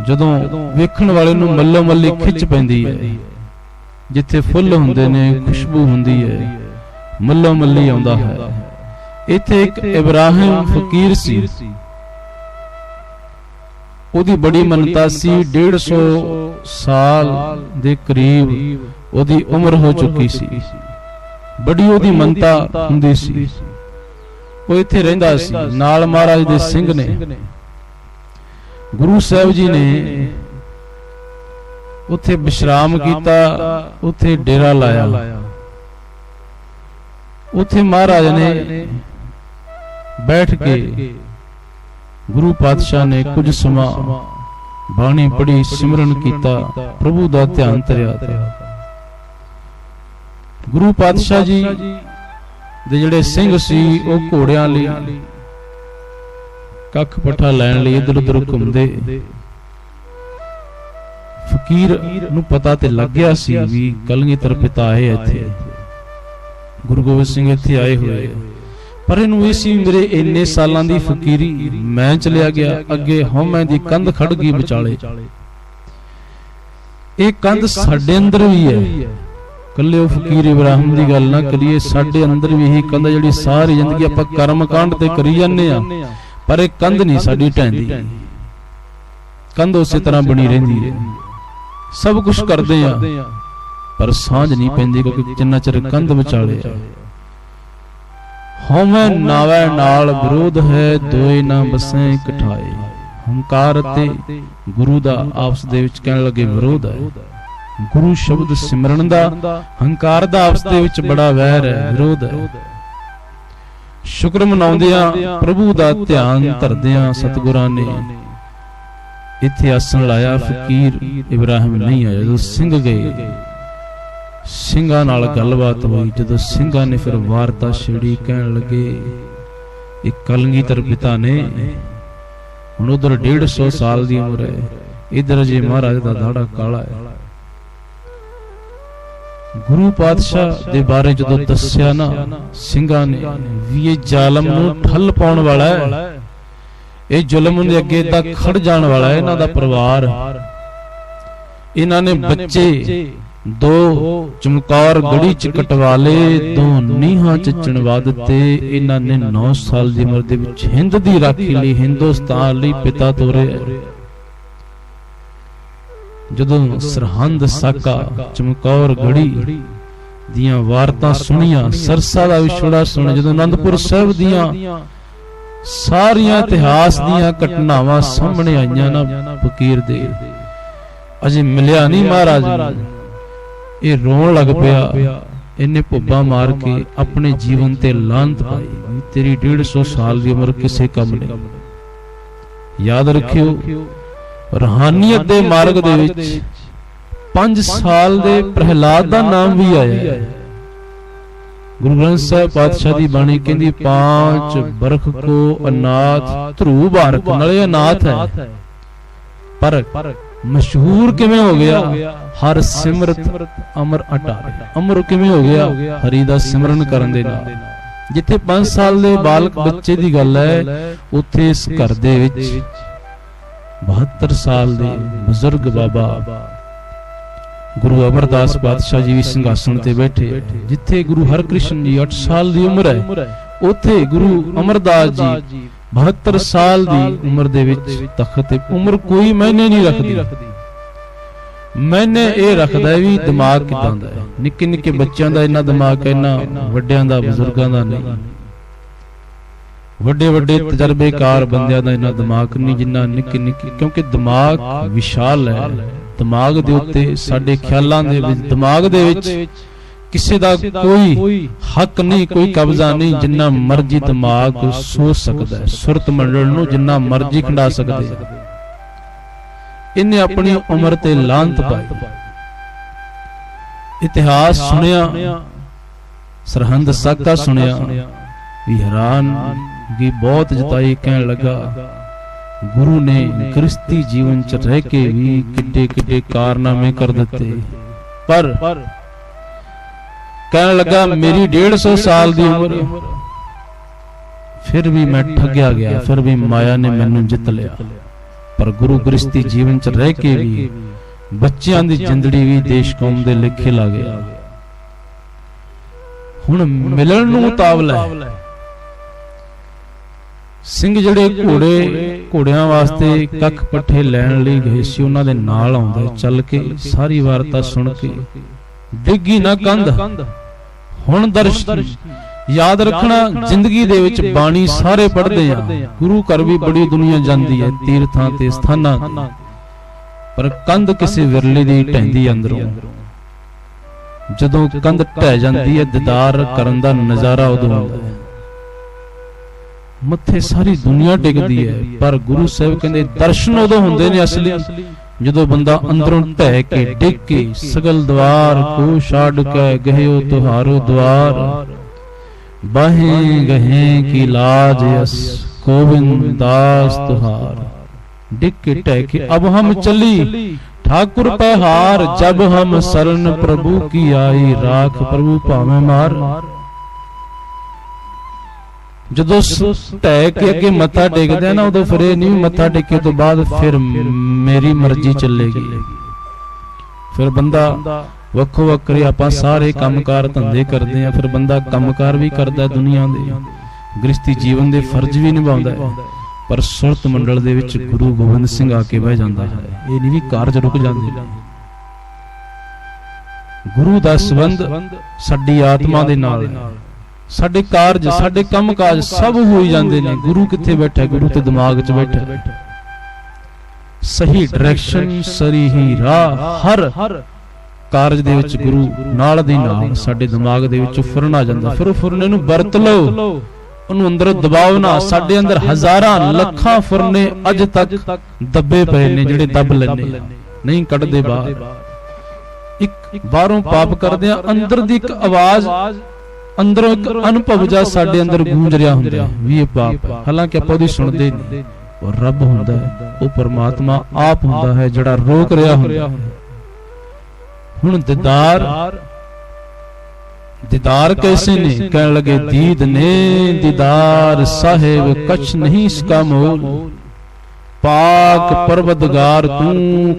ਜਦੋਂ ਵੇਖਣ ਵਾਲੇ ਨੂੰ ਮੱਲੋ ਮੱਲੀ ਖਿੱਚ ਪੈਂਦੀ ਹੈ, ਜਿੱਥੇ ਫੁੱਲ ਹੁੰਦੇ ਨੇ, ਖੁਸ਼ਬੂ ਹੁੰਦੀ ਹੈ, ਮੱਲੋ ਮੱਲੀ ਆਉਂਦਾ ਹੈ। ਇੱਥੇ ਇੱਕ ਇਬਰਾਹਿਮ ਫਕੀਰ ਸੀ, ਉਹਦੀ ਬੜੀ ਮੰਨਤਾ ਸੀ। 150 ਸਾਲ ਦੇ ਕਰੀਬ ਉਹਦੀ ਉਮਰ ਹੋ ਚੁੱਕੀ ਸੀ, ਬੜੀ ਉਹਦੀ ਮੰਨਤਾ ਹੁੰਦੀ ਸੀ। ਉਹ ਇੱਥੇ ਰਹਿੰਦਾ ਸੀ, ਨਾਲ ਮਹਾਰਾਜ ਦੇ ਸਿੰਘ ਨੇ। ਗੁਰੂ ਸਾਹਿਬ ਜੀ ਨੇ ਉੱਥੇ ਵਿਸ਼ਰਾਮ ਕੀਤਾ, ਉੱਥੇ ਡੇਰਾ ਲਾਇਆ। ਉੱਥੇ ਮਹਾਰਾਜ ਨੇ ਬੈਠ ਕੇ ਗੁਰੂ ਪਾਤਸ਼ਾਹ ਨੇ ਕੁਝ ਸਮਾਂ ਬਾਣੀ ਪੜ੍ਹੀ, ਸਿਮਰਨ ਕੀਤਾ, ਪ੍ਰਭੂ ਦਾ ਧਿਆਨ ਧਰਿਆ। ਗੁਰੂ ਪਾਤਸ਼ਾਹ ਜੀ ਦੇ ਜਿਹੜੇ ਸਿੰਘ ਸੀ, ਉਹ ਘੋੜਿਆਂ ਲਈ ਕੱਖ ਪੱਠਾ ਲੈਣ ਲਈ ਇੱਧਰ ਉੱਧਰ ਘੁੰਮਦੇ। ਫਕੀਰ ਨੂੰ ਪਤਾ ਤੇ ਲੱਗ ਗਿਆ ਸੀ ਵੀ ਕਲਗੀਧਰ ਪਿਤਾ ਆਏ ਇੱਥੇ, ਗੁਰੂ ਗੋਬਿੰਦ ਸਿੰਘ ਇੱਥੇ ਆਏ ਹੋਏ। ਪਰ ਇਹਨੂੰ ਇਹ ਸੀ, ਮੇਰੇ ਇੰਨੇ ਸਾਲਾਂ ਦੀ ਫਕੀਰੀ, ਮੈਂ ਚਲਿਆ ਗਿਆ, ਅੱਗੇ ਹਉਮੈ ਦੀ ਕੰਧ ਖੜ ਗਈ ਵਿਚਾਲੇ। ਇਹ ਕੰਧ ਸਾਡੇ ਅੰਦਰ ਵੀ ਹੈ, ਕੱਲੇ ਉਹ ਫਕੀਰ ਇਬਰਾਹਿਮ ਦੀ ਗੱਲ ਨਾ ਕਰੀਏ, ਸਾਡੇ ਅੰਦਰ ਵੀ ਇਹੀ ਕੰਧ, ਜਿਹੜੀ ਸਾਰੀ ਜ਼ਿੰਦਗੀ ਆਪਾਂ ਕਰਮ ਕਾਂਡ ਤੇ ਕਰੀ ਜਾਂਦੇ ਆ, ਪਰ ਇਹ ਕੰਧ ਨਹੀਂ ਸਾਡੀ ਢਹਿੰਦੀ, ਕੰਧ ਉਸੇ ਤਰ੍ਹਾਂ ਬਣੀ ਰਹਿੰਦੀ ਹੈ। ਸਭ ਕੁਝ ਕਰਦੇ ਆ ਪਰ ਸਾਂਝ ਨਹੀਂ ਪੈਂਦੀ, ਕਿਉਂਕਿ ਜਿੰਨਾ ਚਿਰ ਕੰਧ ਵਿਚਾਲੇ ਆ। ਹਉਮੈ ਨਾਵੈ ਨਾਲ ਵਿਰੋਧ ਹੈ, ਦੋਏ ਨਾ ਬਸੈ ਇਕਠਾਏ। ਹੰਕਾਰ ਅਤੇ ਗੁਰੂ ਦਾ ਆਪਸ ਦੇ ਵਿੱਚ ਕਹਿਣ ਲੱਗੇ ਵਿਰੋਧ ਹੈ। ਗੁਰੂ ਸ਼ਬਦ ਸਿਮਰਨ ਦਾ, ਹੰਕਾਰ ਦਾ ਆਪਸ ਦੇ ਵਿੱਚ ਬੜਾ ਵੈਰ ਹੈ, ਵਿਰੋਧ ਹੈ। ਸ਼ੁਕਰ ਮਨਾਉਂਦਿਆਂ, ਪ੍ਰਭੂ ਦਾ ਧਿਆਨ ਧਰਦਿਆਂ ਸਤਿਗੁਰਾਂ ਨੇ ਇੱਥੇ ਆਸਣ ਲਾਇਆ। ਫਕੀਰ ਇਬਰਾਹਿਮ ਨਹੀਂ ਆਇਆ। ਜਦੋਂ ਸਿੰਘ ਗਏ, ਸਿੰਘਾਂ ਨਾਲ ਗੱਲਬਾਤ ਹੋਈ। ਜਦੋਂ ਸਿੰਘਾਂ ਨੇ ਫਿਰ ਵਾਰਤਾ ਛੇੜੀ, ਕਹਿਣ ਲੱਗੇ ਇਹ ਕਲਗੀਧਰ ਪਿਤਾ ਨੇ, ਹੁਣ ਉਧਰ 150 ਸਾਲ ਦੀ ਉਮਰ ਹੈ, ਇਧਰ ਅਜੇ ਮਹਾਰਾਜ ਦਾ ਦਾੜਾ ਕਾਲਾ ਹੈ। ਗੁਰੂ ਪਾਤਸ਼ਾਹ ਦੇ ਬਾਰੇ ਜਦੋਂ ਦੱਸਿਆ ਨਾ ਸਿੰਘਾਂ ਨੇ ਵੀ ਇਹ ਜ਼ਾਲਮ ਨੂੰ ਠੱਲ ਪਾਉਣ ਵਾਲਾ ਹੈ, ਇਹ ਜ਼ੁਲਮ ਦੇ ਅੱਗੇ ਤਾਂ ਖੜ ਜਾਣ ਵਾਲਾ ਹੈ, ਇਹਨਾਂ ਦਾ ਪਰਿਵਾਰ। ਇਹਨਾਂ ਨੇ ਬੱਚੇ 2 ਚਮਕੌਰ ਗੜੀ ਚ ਕਟਵਾ ਲਏ, 2 ਨੀਹਾਂ ਚ ਚਿਣਵਾ ਦਿੱਤੇ। ਇਹਨਾਂ ਨੇ 9 ਸਾਲ ਦੀ ਉਮਰ ਦੇ ਵਿੱਚ ਹਿੰਦ ਦੀ ਰਾਖੀ ਲਈ, ਹਿੰਦੁਸਤਾਨ ਲਈ ਪਿਤਾ ਤੋਰੇ। ਜਦੋਂ ਸਰਹੰਦ, ਸਾਕਾ, ਚਮਕੌਰ ਗੜੀ ਦੀਆਂ ਵਾਰਤਾਂ ਸੁਣੀਆਂ, ਸਰਸਾ ਦਾ ਵਿਛੋੜਾ ਸੁਣਿਆ, ਜਦੋਂ ਅਨੰਦਪੁਰ ਸਾਹਿਬ ਦੀਆਂ ਸਾਰੀਆਂ ਇਤਿਹਾਸ ਦੀਆਂ ਘਟਨਾਵਾਂ ਸਾਹਮਣੇ ਆਈਆਂ ਨਾ ਫਕੀਰ ਦੇ, ਅਜੇ ਮਿਲਿਆ ਨਹੀਂ ਮਹਾਰਾਜ ਨੂੰ, ਇਹ ਰੋਣ ਲੱਗ ਪਿਆ। ਇਹਨੇ ਭੁੱਬਾ ਮਾਰ ਕੇ ਆਪਣੇ ਜੀਵਨ ਤੇ ਲਾਂਤ ਪਾਈ, ਤੇਰੀ 150 ਸਾਲ ਦੀ ਉਮਰ ਕਿਸੇ ਕੰਮ ਨਹੀਂ। ਯਾਦ ਰੱਖਿਓ, ਰੂਹਾਨੀਅਤ ਦੇ ਮਾਰਗ ਦੇ ਵਿੱਚ 5 ਸਾਲ ਦੇ ਪ੍ਰਹਿਲਾਦ ਦਾ ਨਾਮ ਵੀ ਆਇਆ। गुरु ग्रंथ साहिब पातशाह दी बाणी कहंदी 5 बरख को अनाथ ध्रुव बारक, नाले अनाथ है पर मशहूर किवें हो गया? हर सिमरत अमर अटारे। अमर किवें हो गया? हरि दा सिमरन करन दे नाल। जिथे 5 साल दे बालक बच्चे दी गल है, उत्थे इस घर दे विच 72 साल दे बुजुर्ग बाबा गुरु अमरदास पातशाह जी भी सिंघासन ते बैठे। जिथे गुरु हरकृष्ण जी 8 साल दी उम्र है, उथे गुरु अमरदास जी 72 साल दी उम्र दे विच तख्त। उम्र कोई मायने नहीं रखदी, मैंने ये रखदा है भी दिमाग किदां दा है। निक्के निक्के बच्चों का इन्ना दिमाग है, इन्ना वड्डियां दा बुजुर्गां दा नहीं। ਵੱਡੇ ਵੱਡੇ ਤਜਰਬੇਕਾਰ ਬੰਦਿਆਂ ਦਾ ਇੰਨਾ ਦਿਮਾਗ ਨਹੀਂ ਜਿੰਨਾ ਨਿੱਕੇ ਨਿੱਕੇ, ਕਿਉਂਕਿ ਦਿਮਾਗ ਵਿਸ਼ਾਲ ਹੈ। ਦਿਮਾਗ ਦੇ ਉੱਤੇ ਸਾਡੇ ਖਿਆਲਾਂ ਦੇ ਵਿੱਚ, ਦਿਮਾਗ ਦੇ ਵਿੱਚ ਕਿਸੇ ਦਾ ਕੋਈ ਹੱਕ ਨਹੀਂ, ਕੋਈ ਕਬਜ਼ਾ ਨਹੀਂ। ਜਿੰਨਾ ਮਰਜ਼ੀ ਦਿਮਾਗ ਸੋਚ ਸਕਦਾ ਹੈ, ਸੁਰਤ ਮੰਡਲ ਨੂੰ ਜਿੰਨਾ ਮਰਜ਼ੀ ਖੰਡਾ ਸਕਦਾ ਹੈ। ਇਹਨੇ ਆਪਣੀ ਉਮਰ ਤੇ ਲਾਂਤ ਪਾਈ। ਇਤਿਹਾਸ ਸੁਣਿਆ, ਸਰਹੰਦ ਸਾਕਾ ਸੁਣਿਆ ਵੀ हैरान की बहुत जताई। कहने लगा गुरु ने गृहस्थी जीवन च रह के भी किड्डे किड्डे कारनामे कर देते, पर कहने लगा मेरी 150 साल की उम्र फिर भी मैं ठगया गया, फिर भी माया ने मैनू जित लिया। पर गुरु गृहस्थी जीवन च रह के भी बच्चों की जिंदड़ी भी देश कौम के लेखे ला गया। हुण मिलन नूं उतावला है। ਸਿੰਘ ਜਿਹੜੇ ਘੋੜਿਆਂ ਵਾਸਤੇ ਕੱਖ ਪੱਠੇ ਲੈਣ ਲਈ ਗਏ ਸੀ, ਉਹਨਾਂ ਦੇ ਨਾਲ ਆਉਂਦਾ ਚੱਲ ਕੇ ਸਾਰੀ ਵਾਰਤਾ ਸੁਣ ਕੇ ਡਿੱਗੀ ਨਾ ਕੰਧ। ਹੁਣ ਦਰਸ਼ਨ ਯਾਦ ਰੱਖਣਾ, ਜ਼ਿੰਦਗੀ ਦੇ ਵਿੱਚ ਬਾਣੀ ਸਾਰੇ ਪੜ੍ਹਦੇ ਆ, ਗੁਰੂ ਘਰ ਵੀ ਬੜੀ ਦੁਨੀਆ ਜਾਂਦੀ ਹੈ, ਤੀਰਥਾਂ ਤੇ ਸਥਾਨਾਂ ਤੇ, ਪਰ ਕੰਧ ਕਿਸੇ ਵਿਰਲੇ ਦੀ ਢਹਿੰਦੀ ਅੰਦਰੋਂ। ਜਦੋਂ ਕੰਧ ਢਹਿ ਜਾਂਦੀ ਹੈ, ਦੀਦਾਰ ਕਰਨ ਦਾ ਨਜ਼ਾਰਾ ਉਦੋਂ ਆਉਂਦਾ ਹੈ। ਮੱਥੇ ਸਾਰੀ ਦੁਨੀਆ ਟਿਕਦੀ ਹੈ, ਪਰ ਗੁਰੂ ਸਾਹਿਬ ਕਹਿੰਦੇ ਦਰਸ਼ਨ ਉਦੋਂ ਹੁੰਦੇ ਨੇ ਅਸਲੀ, ਜਦੋਂ ਬੰਦਾ ਅੰਦਰੋਂ ਢਹਿ ਕੇ ਡਿੱਗ ਕੇ ਸਗਲ ਦਵਾਰ ਕੋ ਛੱਡ ਕੇ ਗਹਿਓ ਤੁਹਾਰੋ ਦਵਾਰ ਬਾਹੇ ਗਹੇ ਕੀ ਲਾਜ ਅਸ ਗੋਬਿੰਦ ਦਾਸ ਤੁਹਾਰ। ਡਿੱਗ ਕੇ ਢਹਿ ਕੇ ਅਬ ਹਮ ਚਲੀ ठाकुर पे हार, जब हम शरण प्रभु की आई राख प्रभु भावे मार। ਜਦੋਂ ਢਹਿ ਕੇ ਅੱਗੇ ਮੱਥਾ ਟੇਕਦੇ ਨਾ, ਉਦੋਂ ਫਿਰ ਇਹ ਨਹੀਂ ਮੱਥਾ ਟੇਕੇ ਤੋਂ ਬਾਅਦ ਫਿਰ ਮੇਰੀ ਮਰਜ਼ੀ ਚੱਲੇਗੀ। ਫਿਰ ਬੰਦਾ ਵੱਖੋ ਵੱਖਰੇ ਆਪਾਂ ਸਾਰੇ ਕੰਮਕਾਰ ਧੰਦੇ ਕਰਦੇ ਆ, ਫਿਰ ਬੰਦਾ ਕੰਮਕਾਰ ਵੀ ਕਰਦਾ ਦੁਨੀਆ ਦੇ, ਗ੍ਰਸਤੀ ਜੀਵਨ ਦੇ ਫਰਜ਼ ਵੀ ਨਿਭਾਉਂਦਾ ਹੈ, ਪਰ ਸੁਰਤ ਮੰਡਲ ਦੇ ਵਿੱਚ ਗੁਰੂ ਗੋਬਿੰਦ ਸਿੰਘ ਆ ਕੇ ਬਹਿ ਜਾਂਦਾ ਹੈ। ਇਹ ਨਹੀਂ ਵੀ ਕਾਰਜ ਰੁਕ ਜਾਂਦੇ। ਗੁਰੂ ਦਾ ਸੰਬੰਧ ਸਾਡੀ ਆਤਮਾ ਦੇ ਨਾਲ ਹੈ। ਸਾਡੇ ਕਾਰਜ, ਸਾਡੇ ਕੰਮ ਕਾਜ ਸਭ ਹੋਈ ਜਾਂਦੇ ਨੇ। ਗੁਰੂ ਕਿੱਥੇ ਬੈਠਾ? ਗੁਰੂ ਤੇ ਦਿਮਾਗ 'ਚ ਬੈਠਾ। ਸਹੀ ਡਾਇਰੈਕਸ਼ਨ, ਸਹੀ ਹੀ ਰਾਹ, ਹਰ ਕਾਰਜ ਦੇ ਵਿੱਚ ਗੁਰੂ ਨਾਲ ਦੀ ਨਾਲ ਸਾਡੇ ਦਿਮਾਗ ਦੇ ਵਿੱਚ ਫੁਰਨ ਆ ਜਾਂਦਾ। ਫਿਰ ਉਹ ਫੁਰਨੇ ਨੂੰ ਵਰਤ ਲਓ, ਉਹਨੂੰ ਅੰਦਰ ਦਬਾਓ ਨਾ। ਸਾਡੇ ਅੰਦਰ ਹਜ਼ਾਰਾਂ ਲੱਖਾਂ ਫੁਰਨੇ ਅੱਜ ਤੱਕ ਦੱਬੇ ਪਏ ਨੇ, ਜਿਹੜੇ ਦੱਬ ਲੈਣੇ ਨਹੀਂ ਕੱਢਦੇ ਬਾਹਰ। ਇੱਕ ਬਾਹਰੋਂ ਪਾਪ ਕਰਦੇ ਆ, ਅੰਦਰ ਦੀ ਇੱਕ ਆਵਾਜ਼, ਅੰਦਰੋਂ ਇੱਕ ਅਨੁਭਵ ਜਾਂ ਸਾਡੇ ਅੰਦਰ ਗੂੰਜ ਰਿਹਾ ਹੁੰਦਾ ਵੀ ਇਹ ਪਾਪ ਹੈ। ਹਾਲਾਂਕਿ ਆਪਾਂ ਉਹਦੀ ਸੁਣਦੇ ਨਹੀਂ। ਉਹ ਰੱਬ ਹੁੰਦਾ ਹੈ, ਉਹ ਪਰਮਾਤਮਾ ਆਪ ਹੁੰਦਾ ਹੈ ਜਿਹੜਾ ਰੋਕ ਰਿਹਾ ਹੁੰਦਾ। ਹੁਣ दीदार कैसे ने? कहने लगे दीद ने दीदार साहेब कछ नहीं इसका मोल, पाक परवदगार तू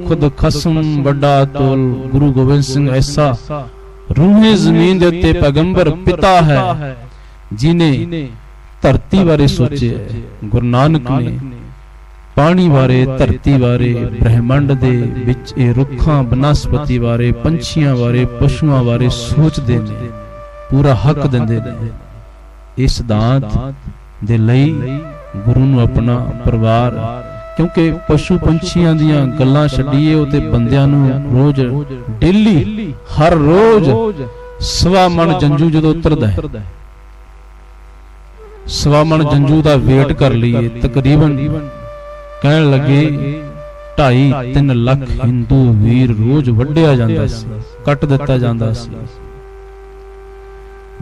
खुद खसम बड़ा तोल। गुरु गोबिंद सिंह ऐसा रूहे जमीन दे उत्ते पैगंबर पिता है जिन्हें धरती बारे सोचे। गुरु नानक ने पानी बारे, धरती बारे, ब्रह्मंड दे विच ए रुखां बनस्पति बारे, पंछियां बारे, पशुआं बारे सोचदे ने, पूरा हक दिंदे ने। इस सिद्धांत दे लई गुरु नूं अपना परिवार, क्योंकि पशु पंछियां दियां गल्लां छड्डीए उते बंदियां नूं रोज डेली हर रोज सवा मन जंजू जदों उतरदा है, सवा मन जंजू दा वेट कर लईए। तकरीबन कहण लगे 2.5-3 ਲੱਖ हिंदू वीर रोज वड्डिया जांदा सी, कट दिता जांदा सी।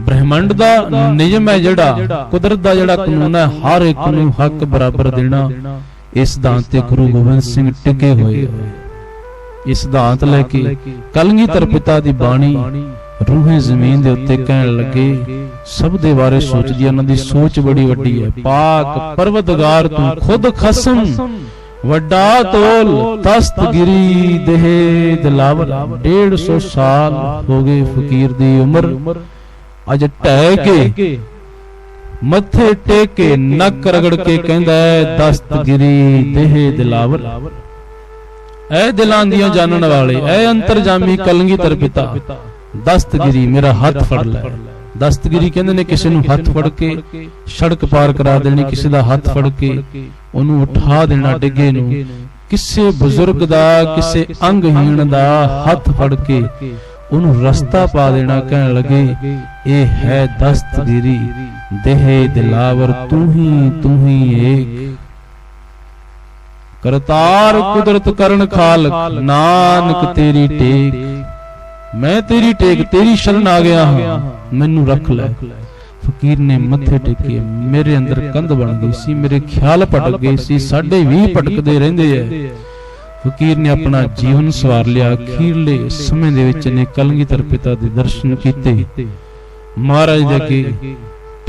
ब्रह्मंड दा नियम है जिहड़ा, कुदरत दा जिहड़ा कानून है, हर एक नूं हक बराबर देना, इस सिद्धांत ते गुरु गोबिंद सिंह टिके होए। इस सिद्धांत लैके कलगीधर पिता दी बाणी रूहें जमीन दे उत्ते कहण लगे, सब दे बारे सोचदी, उन्हां दी सोच बड़ी वड्डी है। पाक परवतगार तू खुद खसम, वड्डा तोल दस्तगिरी देह दिलावर। 150 साल हो गए फकीर दी उम्र, अज ढह के मथे टेक के नक रगड़ के कहंदा है, दस्तगिरी देह दिलावर। ऐ दिलां दियां जानन वाले, ऐ अंतरजामी कलगीधर पिता, दस्तगिरी मेरा हाथ फड़ लै। दस्तगिरी कहंदे ने किसी नूं हाथ फड़ के सड़क पार करा देनी, किसी दा हाथ फड़ के ओनू उठा देना डिगे नूं, किसी बुजुर्ग दा किसी अंगहीन दा हाथ फड़ के ओनू रस्ता पा देना। कहण लगे, ए है दस्तगिरी देह दिलावर, तू ही एक करतार कुदरत करण खालक, नानक तेरी टेक, मैं तेरी टेक तेरी शरण आ गया हां, मैनू रख लै। फकीर ने मथे टेके, मेरे अंदर कंध बन गई सी, मेरे ख्याल भटक गए सी, साडे भी भटकदे रहिंदे है। फकीर ने अपना जीवन सवार लिया। अखीरले समय दे विच ने कलगीधर पिता दे दर्शन कीते, महाराज दे अगे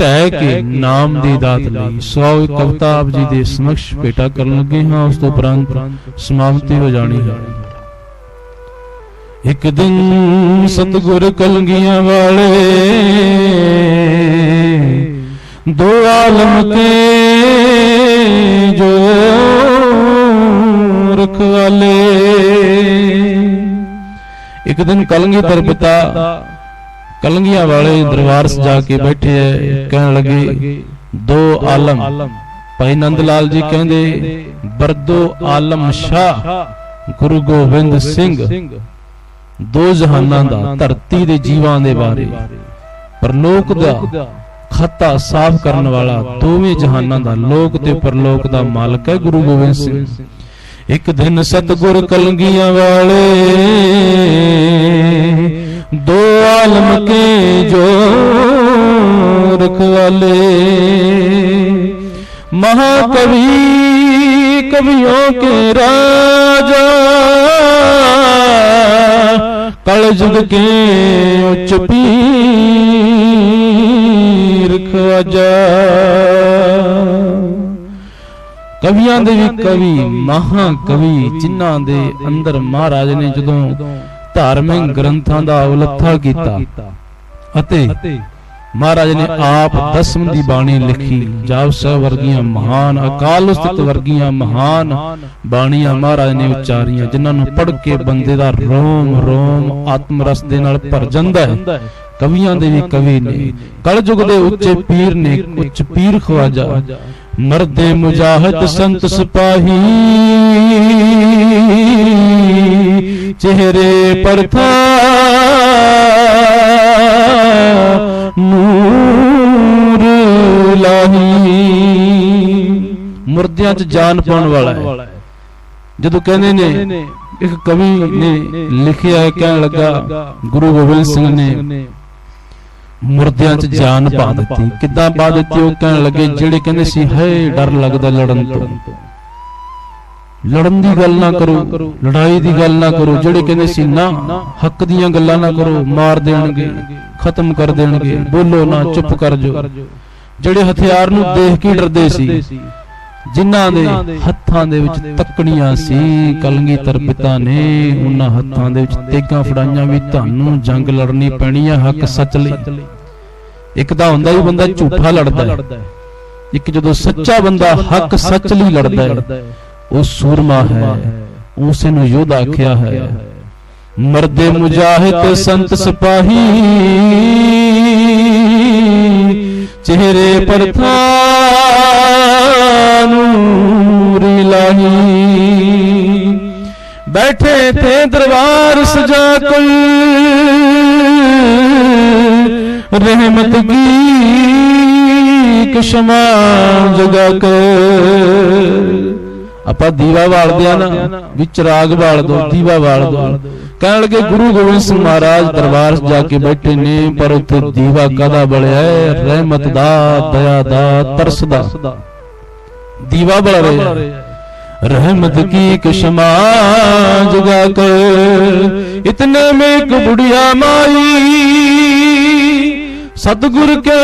ढह के नाम दी दात लई। सौ कविता आप जी दे समक्ष भेटा करन लगे हां, उस तो उपरंत समाप्ति हो जानी है। एक दिन सतगुर कलगियां वाले, दो आलम के जो रखवाले। एक दिन कलगीधर पिता कलगियां वाले दरबार सजा के बैठे है, कहने लगे, दो आलम। भाई नंद लाल जी कहंदे, बरदो आलम शाह गुरु गोबिंद सिंह, दो जहानां दा, धरती दे जीवां दे बारे, परलोक दा खाता साफ करन वाला, दोवें जहानां दा, लोक ते परलोक दा मालक है गुरु गोबिंद सिंह। एक दिन सतगुर कलगियां वाले, दो आलम के जो रखवाले। महाकवि कवियों के राजा, कलयुग के उच्च पीर ख्वाजा। कवियां दे भी कवि, महाकवि, जिन्हां दे अंदर महाराज ने जदों धार्मिक ग्रंथां दा उलत्था कीता अते महाराज ने आप दसम दी बाणी लिखी। जाप साहब वर्गियां महान, अकाल उस्ताद वर्गियां महान बाणियां महाराज ने उच्चारियां, जिन्हां नूं पढ़ के बंदे दा रोम रोम आत्म रस दे नाल भर जांदा है। कवियां दे भी कवि ने, कलयुग दे उच्चे पीर ने, उच्च पीर ख्वाजा। मर्दे मुजाहिद संत सिपाही, चेहरे पर था नूर लाही। मुर्दियां च जान पाउण वाला है। जदों कहंदे ने, एक कवि ने लिखिया है, कहण लगा, गुरु गोबिंद सिंह ने मुर्दियां च जान पा दित्ती। किदां पा दित्ती? वो कहण लगे, जेड़े कहंदे सी हाय डर लगदा लड़न तो, लड़न दी गल ना करो, लड़ाई दी गल ना करो। जेड़े कहंदे सी ना हक दीयां गल्लां ना करो, मार देणगे, खत्म कर देणगे, बोलो ना, चुप कर जो। जेड़े हथियार नूं देख के डरदे सी, जिन्हां दे हत्थां दे विच तकड़ियां सी, कलगीधर पिता ने उन्हां हत्थां दे विच तेगां फड़ाइयां भी तुहानूं जंग लड़नी पैणी है हक सच लई। एक तां हुंदा ही बंदा झूठा लड़दा है, एक जदों सच्चा बंदा हक सच लई लड़दा है, वो सूरमा है, उसे नूं योद्धा आख्या है। मर्दे मुजाहिद संत सिपाही, चेहरे पर था नूर इलाही। बैठे थे दरबार सजा कर, रहमत की शमा जगा कर। ਆਪਾਂ ਦੀਵਾ ਬਾਲਦੇ ਆ ਨਾ, ਵੀ ਚਿਰਾਗ ਬਾਲ ਦੋ, ਦੀਵਾ ਬਾਲ ਦੋ, कहण लगे गुरु गोबिंद सिंह महाराज दरबार जाके बैठे ने, पर उत्ते दीवा कादा बलिया है, रहमत दा, दया दा, तरस दा दीवा बल रहा है। रहमत की क्षमा जगा कर इतने में एक बुढ़िया माई सतगुरु के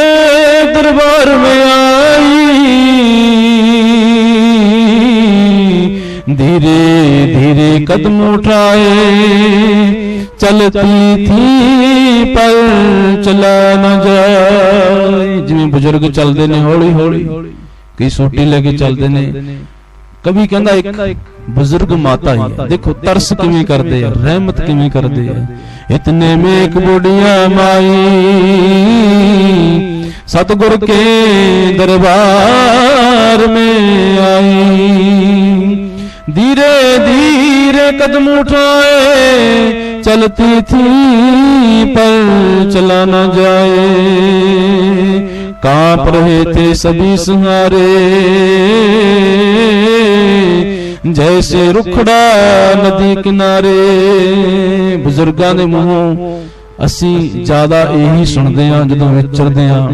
दरबार में आई। धीरे धीरे कदम उठाए चलती थी पर चला न जाए। जिवें बुजुर्ग चलते ने हौली हौली, कई सोटी लेके चलते ने, कभी कहंदा एक बुजुर्ग माता ही है। देखो तरस किवें करदे है, रहमत किवें करदे है। इतने में एक बुढ़िया माई सतगुरु के दरबार में आई। धीरे धीरे कदम उठाए चलती थी पर चला न जाए। कांप रहे थे सभी सहारे जैसे रुखड़ा नदी किनारे। बुजुर्गां दे मूहों असी ज्यादा यही सुनते हैं जदों विचरदे हां।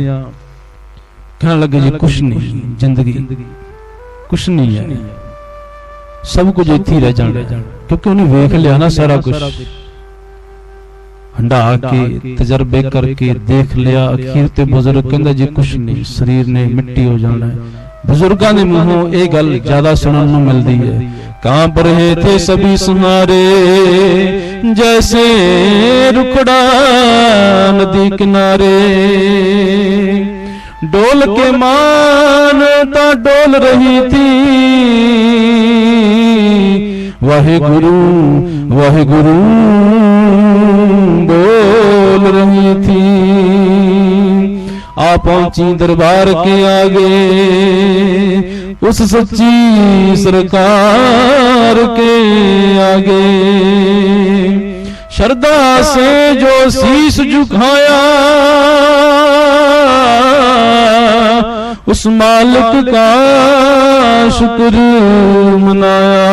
कहण लगे जी कुछ नहीं, जिंदगी कुछ नहीं है, सब कुछ इत्थे रह जाना, क्योंकि उन्हें वेख लिया ना सारा कुछ, हंडा के तजर्बे करके देख लिया। अखीर ते बुजुर्ग कहंदा जी कुछ नहीं, शरीर ने मिट्टी हो जाना है। बुजुर्गां दे मूहों ये गल ज्यादा सुनन नूं मिलदी है। कांप रहे थे सभी सुनारे जैसे रुखड़ा नदी किनारे। डोल के मानता डोल रही थी वाहिगुरु वाहिगुरु बोल रही थी। आ पहुंची दरबार के आगे उस सच्ची सरकार के आगे। श्रद्धा से जो शीश झुकाया उस मालिक का शुक्र मनाया।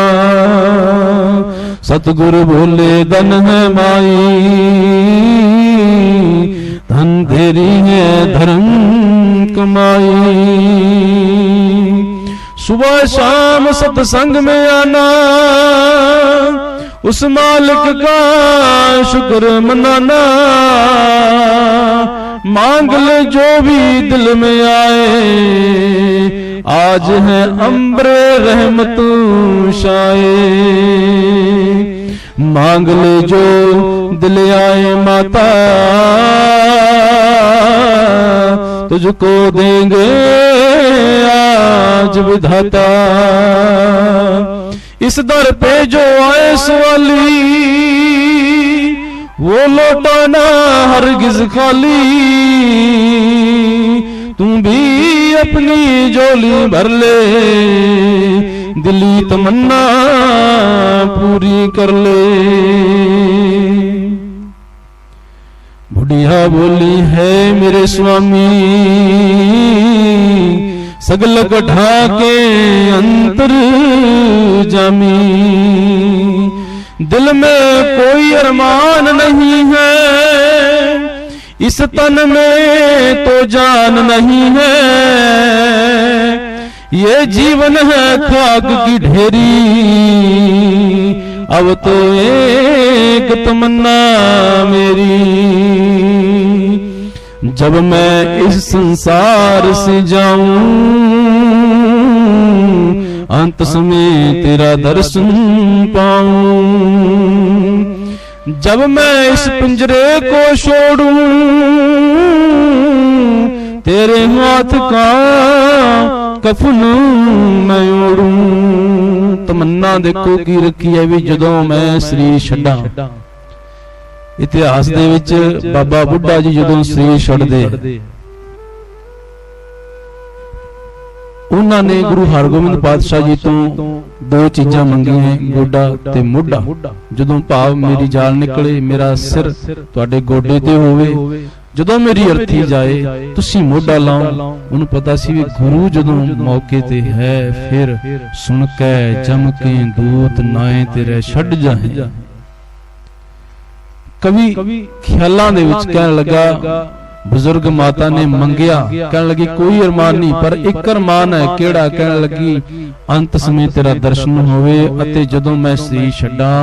सतगुरु बोले धन है माई धन तेरी है धर्म कमाई। सुबह शाम सत्संग में आना उस मालिक का शुक्र मनाना। मांग ले जो भी दिल में आए आज है अम्बर रहमत शाए। मांग ले जो दिल आए माता तुझको देंगे आज विधाता। इस दर पे जो आए सवाली वो लौटाना हरगिज खाली। तू भी अपनी झोली भर ले दिली तमन्ना पूरी कर ले। बुढ़िया बोली है मेरे स्वामी सगल गढ़ा के अंतर जामी। दिल में कोई अरमान नहीं है इस तन में तो जान नहीं है। ये जीवन है खाक की ढेरी अब तो एक तमन्ना मेरी। जब मैं इस संसार से जाऊं अंत समय तेरा दर्शन पाऊं। जब मैं इस पिंजरे को छोड़ूं तेरे हाथ का कफन मैं ओढ़ूं। तमन्ना देखो की रखी है भी जदों मैं शरीर छड्डां। इतिहास दे विच बाबा बुढ़ा जी जदों शरीर छड्डदे उन्हां ने गुरु हरगोबिंद पातशाह जी तो दो चीजां मंगियां गोडा ते मोढा। जदों भाव मेरी जान निकले मेरा सिर तुहाडे गोडे ते होवे जदों मेरी अर्थी जाए तुसी मोढा लाओ। उन्हें पता सी भी गुरु जदों मौके ते है फिर सुन के जम के दूत नाए तेरे छड्ड जाए। कवि ख्यालां दे विच कहण लगा, बुजुर्ग माता ने मंगिया, कहण लगी कोई अरमान नहीं, पर एक अरमान है। केड़ा? कहण लगी अंत समय तेरा दर्शन होवे अते जदों मैं शरीर छड्डां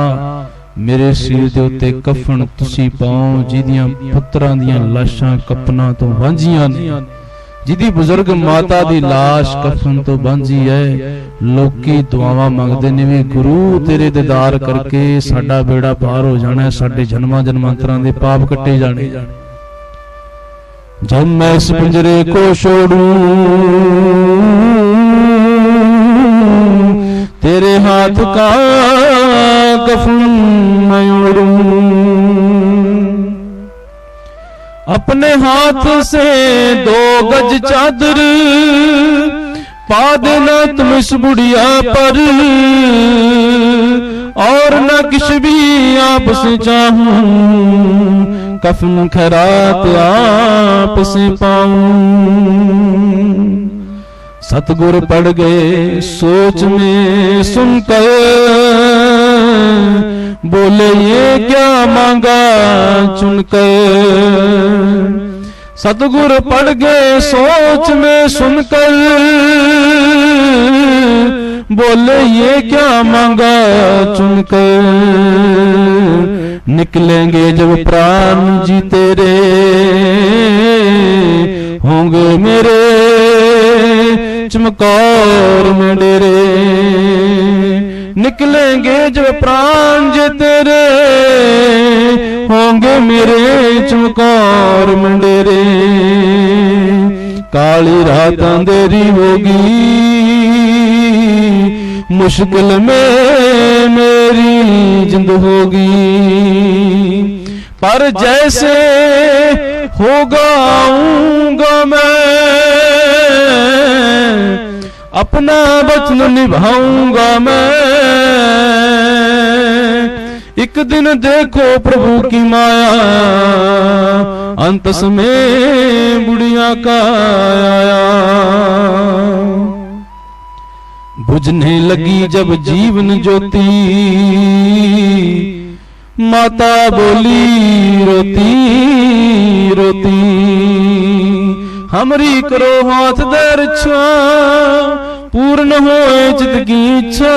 मेरे सिर दे उत्ते कफन तुसी पाओ जिहदियां पुत्रां दियां लाशां कफनां तो वांझियां ने। जिहदी बुजुर्ग माता दी लाश कफन तो वांझी है, लोकी दुआवां मंगदे ने वी गुरु तेरे दीदार करके साडा बेड़ा पार हो जाना, साडे जन्मां जन्मांतरां दे पाप कट्टे जाने। जब मैं इस पिंजरे को छोड़ूं तेरे हाथ का कफन मैं ओढ़ूं, अपने हाथ से 2 गज चादर पा देना तुम इस बुढ़िया पर, और न किस भी आपसे चाहूं कफन खैरात आप से पाऊं। सतगुर पड़ गए सोच में सुनकर, बोले ये क्या मांगा चुनकर। सतगुर पड़ गए सोच में सुनकर, बोले ये क्या मांगा चुनकर। निकलेंगे जब प्राण जी तेरे, होंगे मेरे चमकौर में डेरे। निकलेंगे जब प्राण जी तेरे, होंगे मेरे चमकौर में डेरे। काली रात अंधेरी होगी, मुश्किल में मेरी जिंद होगी। पर जैसे होगा आऊंगा मैं, अपना वचन निभाऊंगा मैं। एक दिन देखो प्रभु की माया, अंत समय बुढ़िया का आया। बुझने लगी जब जीवन ज्योति, माता बोली रोती रोती। हमरी करो हाथ दे रक्षा, पूर्ण होए चित की इच्छा।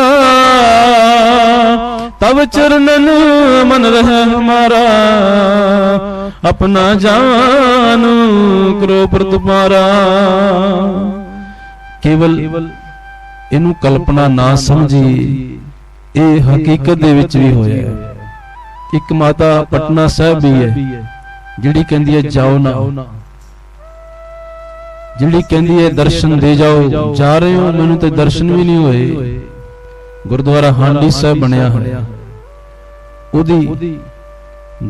तब चरणन मन रहे हमारा, अपना जान करो पर तुम्हारा। केवल इनू कल्पना ना समझी, ये हकीकत दे विच भी होया। एक माता पटना साहब भी है जिहड़ी कहंदी है जाओ ना, जिहड़ी कहंदी है दर्शन दे जाओ। जा रहे हो, मैनू ते दर्शन भी नहीं होए। गुरुद्वारा हांडी साहब बनया है, ओदी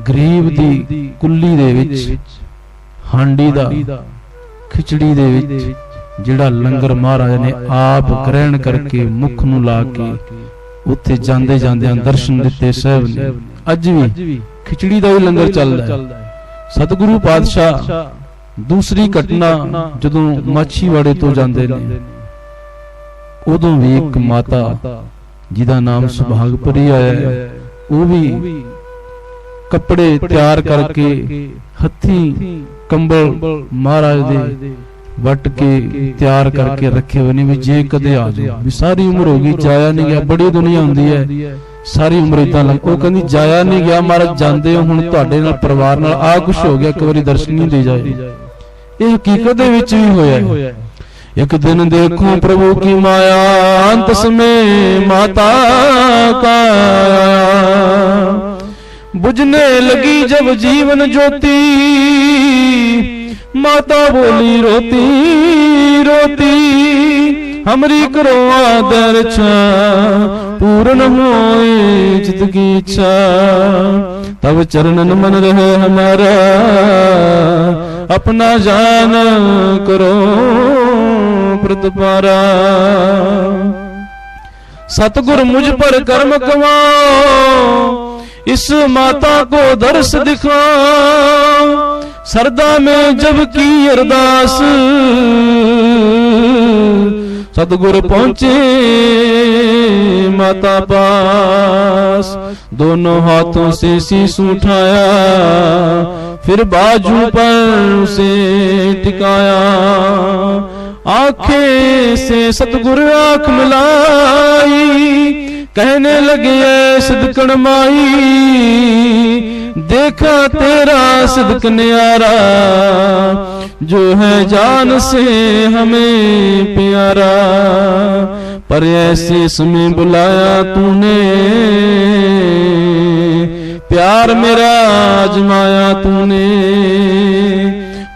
गरीब दी कुल्ली दे विच हांडी दा खिचड़ी दे विच जिहड़ा लंगर महाराज ने आप ग्रहण करके मुख नूं ला के उत्थे जांदे जांदे दर्शन दिते साहब ने। अज भी खिचड़ी दा ही लंगर चलदा है। सतगुरु पातशाह दूसरी घटना जदों माछीवाड़े तो जांदे ने, उदों भी एक माता जिहदा नाम सुभागपुरी आया है, वो भी कपड़े तैयार करके हथी कंबल महाराज दे वट के तैयार करके रखे हुए ने, भी जे कदे आ जाओ। भी सारी उम्र होगी जाया नहीं गया, बड़ी दुनिया हुंदी है सारी उम्र इदां लंघ। वो कहंदी जाया नहीं गया महाराज, जांदे हो हुण तुहाडे नाल परिवार नाल आ कुछ हो गया, एक बारी दर्शन नहीं दे जाए। ये हकीकत दे विच भी होया है। एक दिन देखो प्रभु की माया, अंत समय माता का बुझने लगी जब जीवन ज्योति। माता बोली रोती रोती, हमरी करो आदर छा, पूर्ण होए चित की इच्छा। तब चरणन मन रहे हमारा, अपना जान करो प्रतिपारा। सतगुर मुझ पर कर्म कमाओ, इस माता को दर्श दिखाओ। सरदा में जब की अरदास, सतगुर पहुंचे माता पास, दोनों हाथों से शीश उठाया, फिर बाजू पर उसे टिकाया। आंखें से सतगुरु आंख मिलाई, कहने लगे ऐ सिदकन माई, देखा तेरा सिदक न्यारा, जो है जान से हमें प्यारा। पर ऐसे समय बुलाया तूने, प्यार मेरा आजमाया तूने।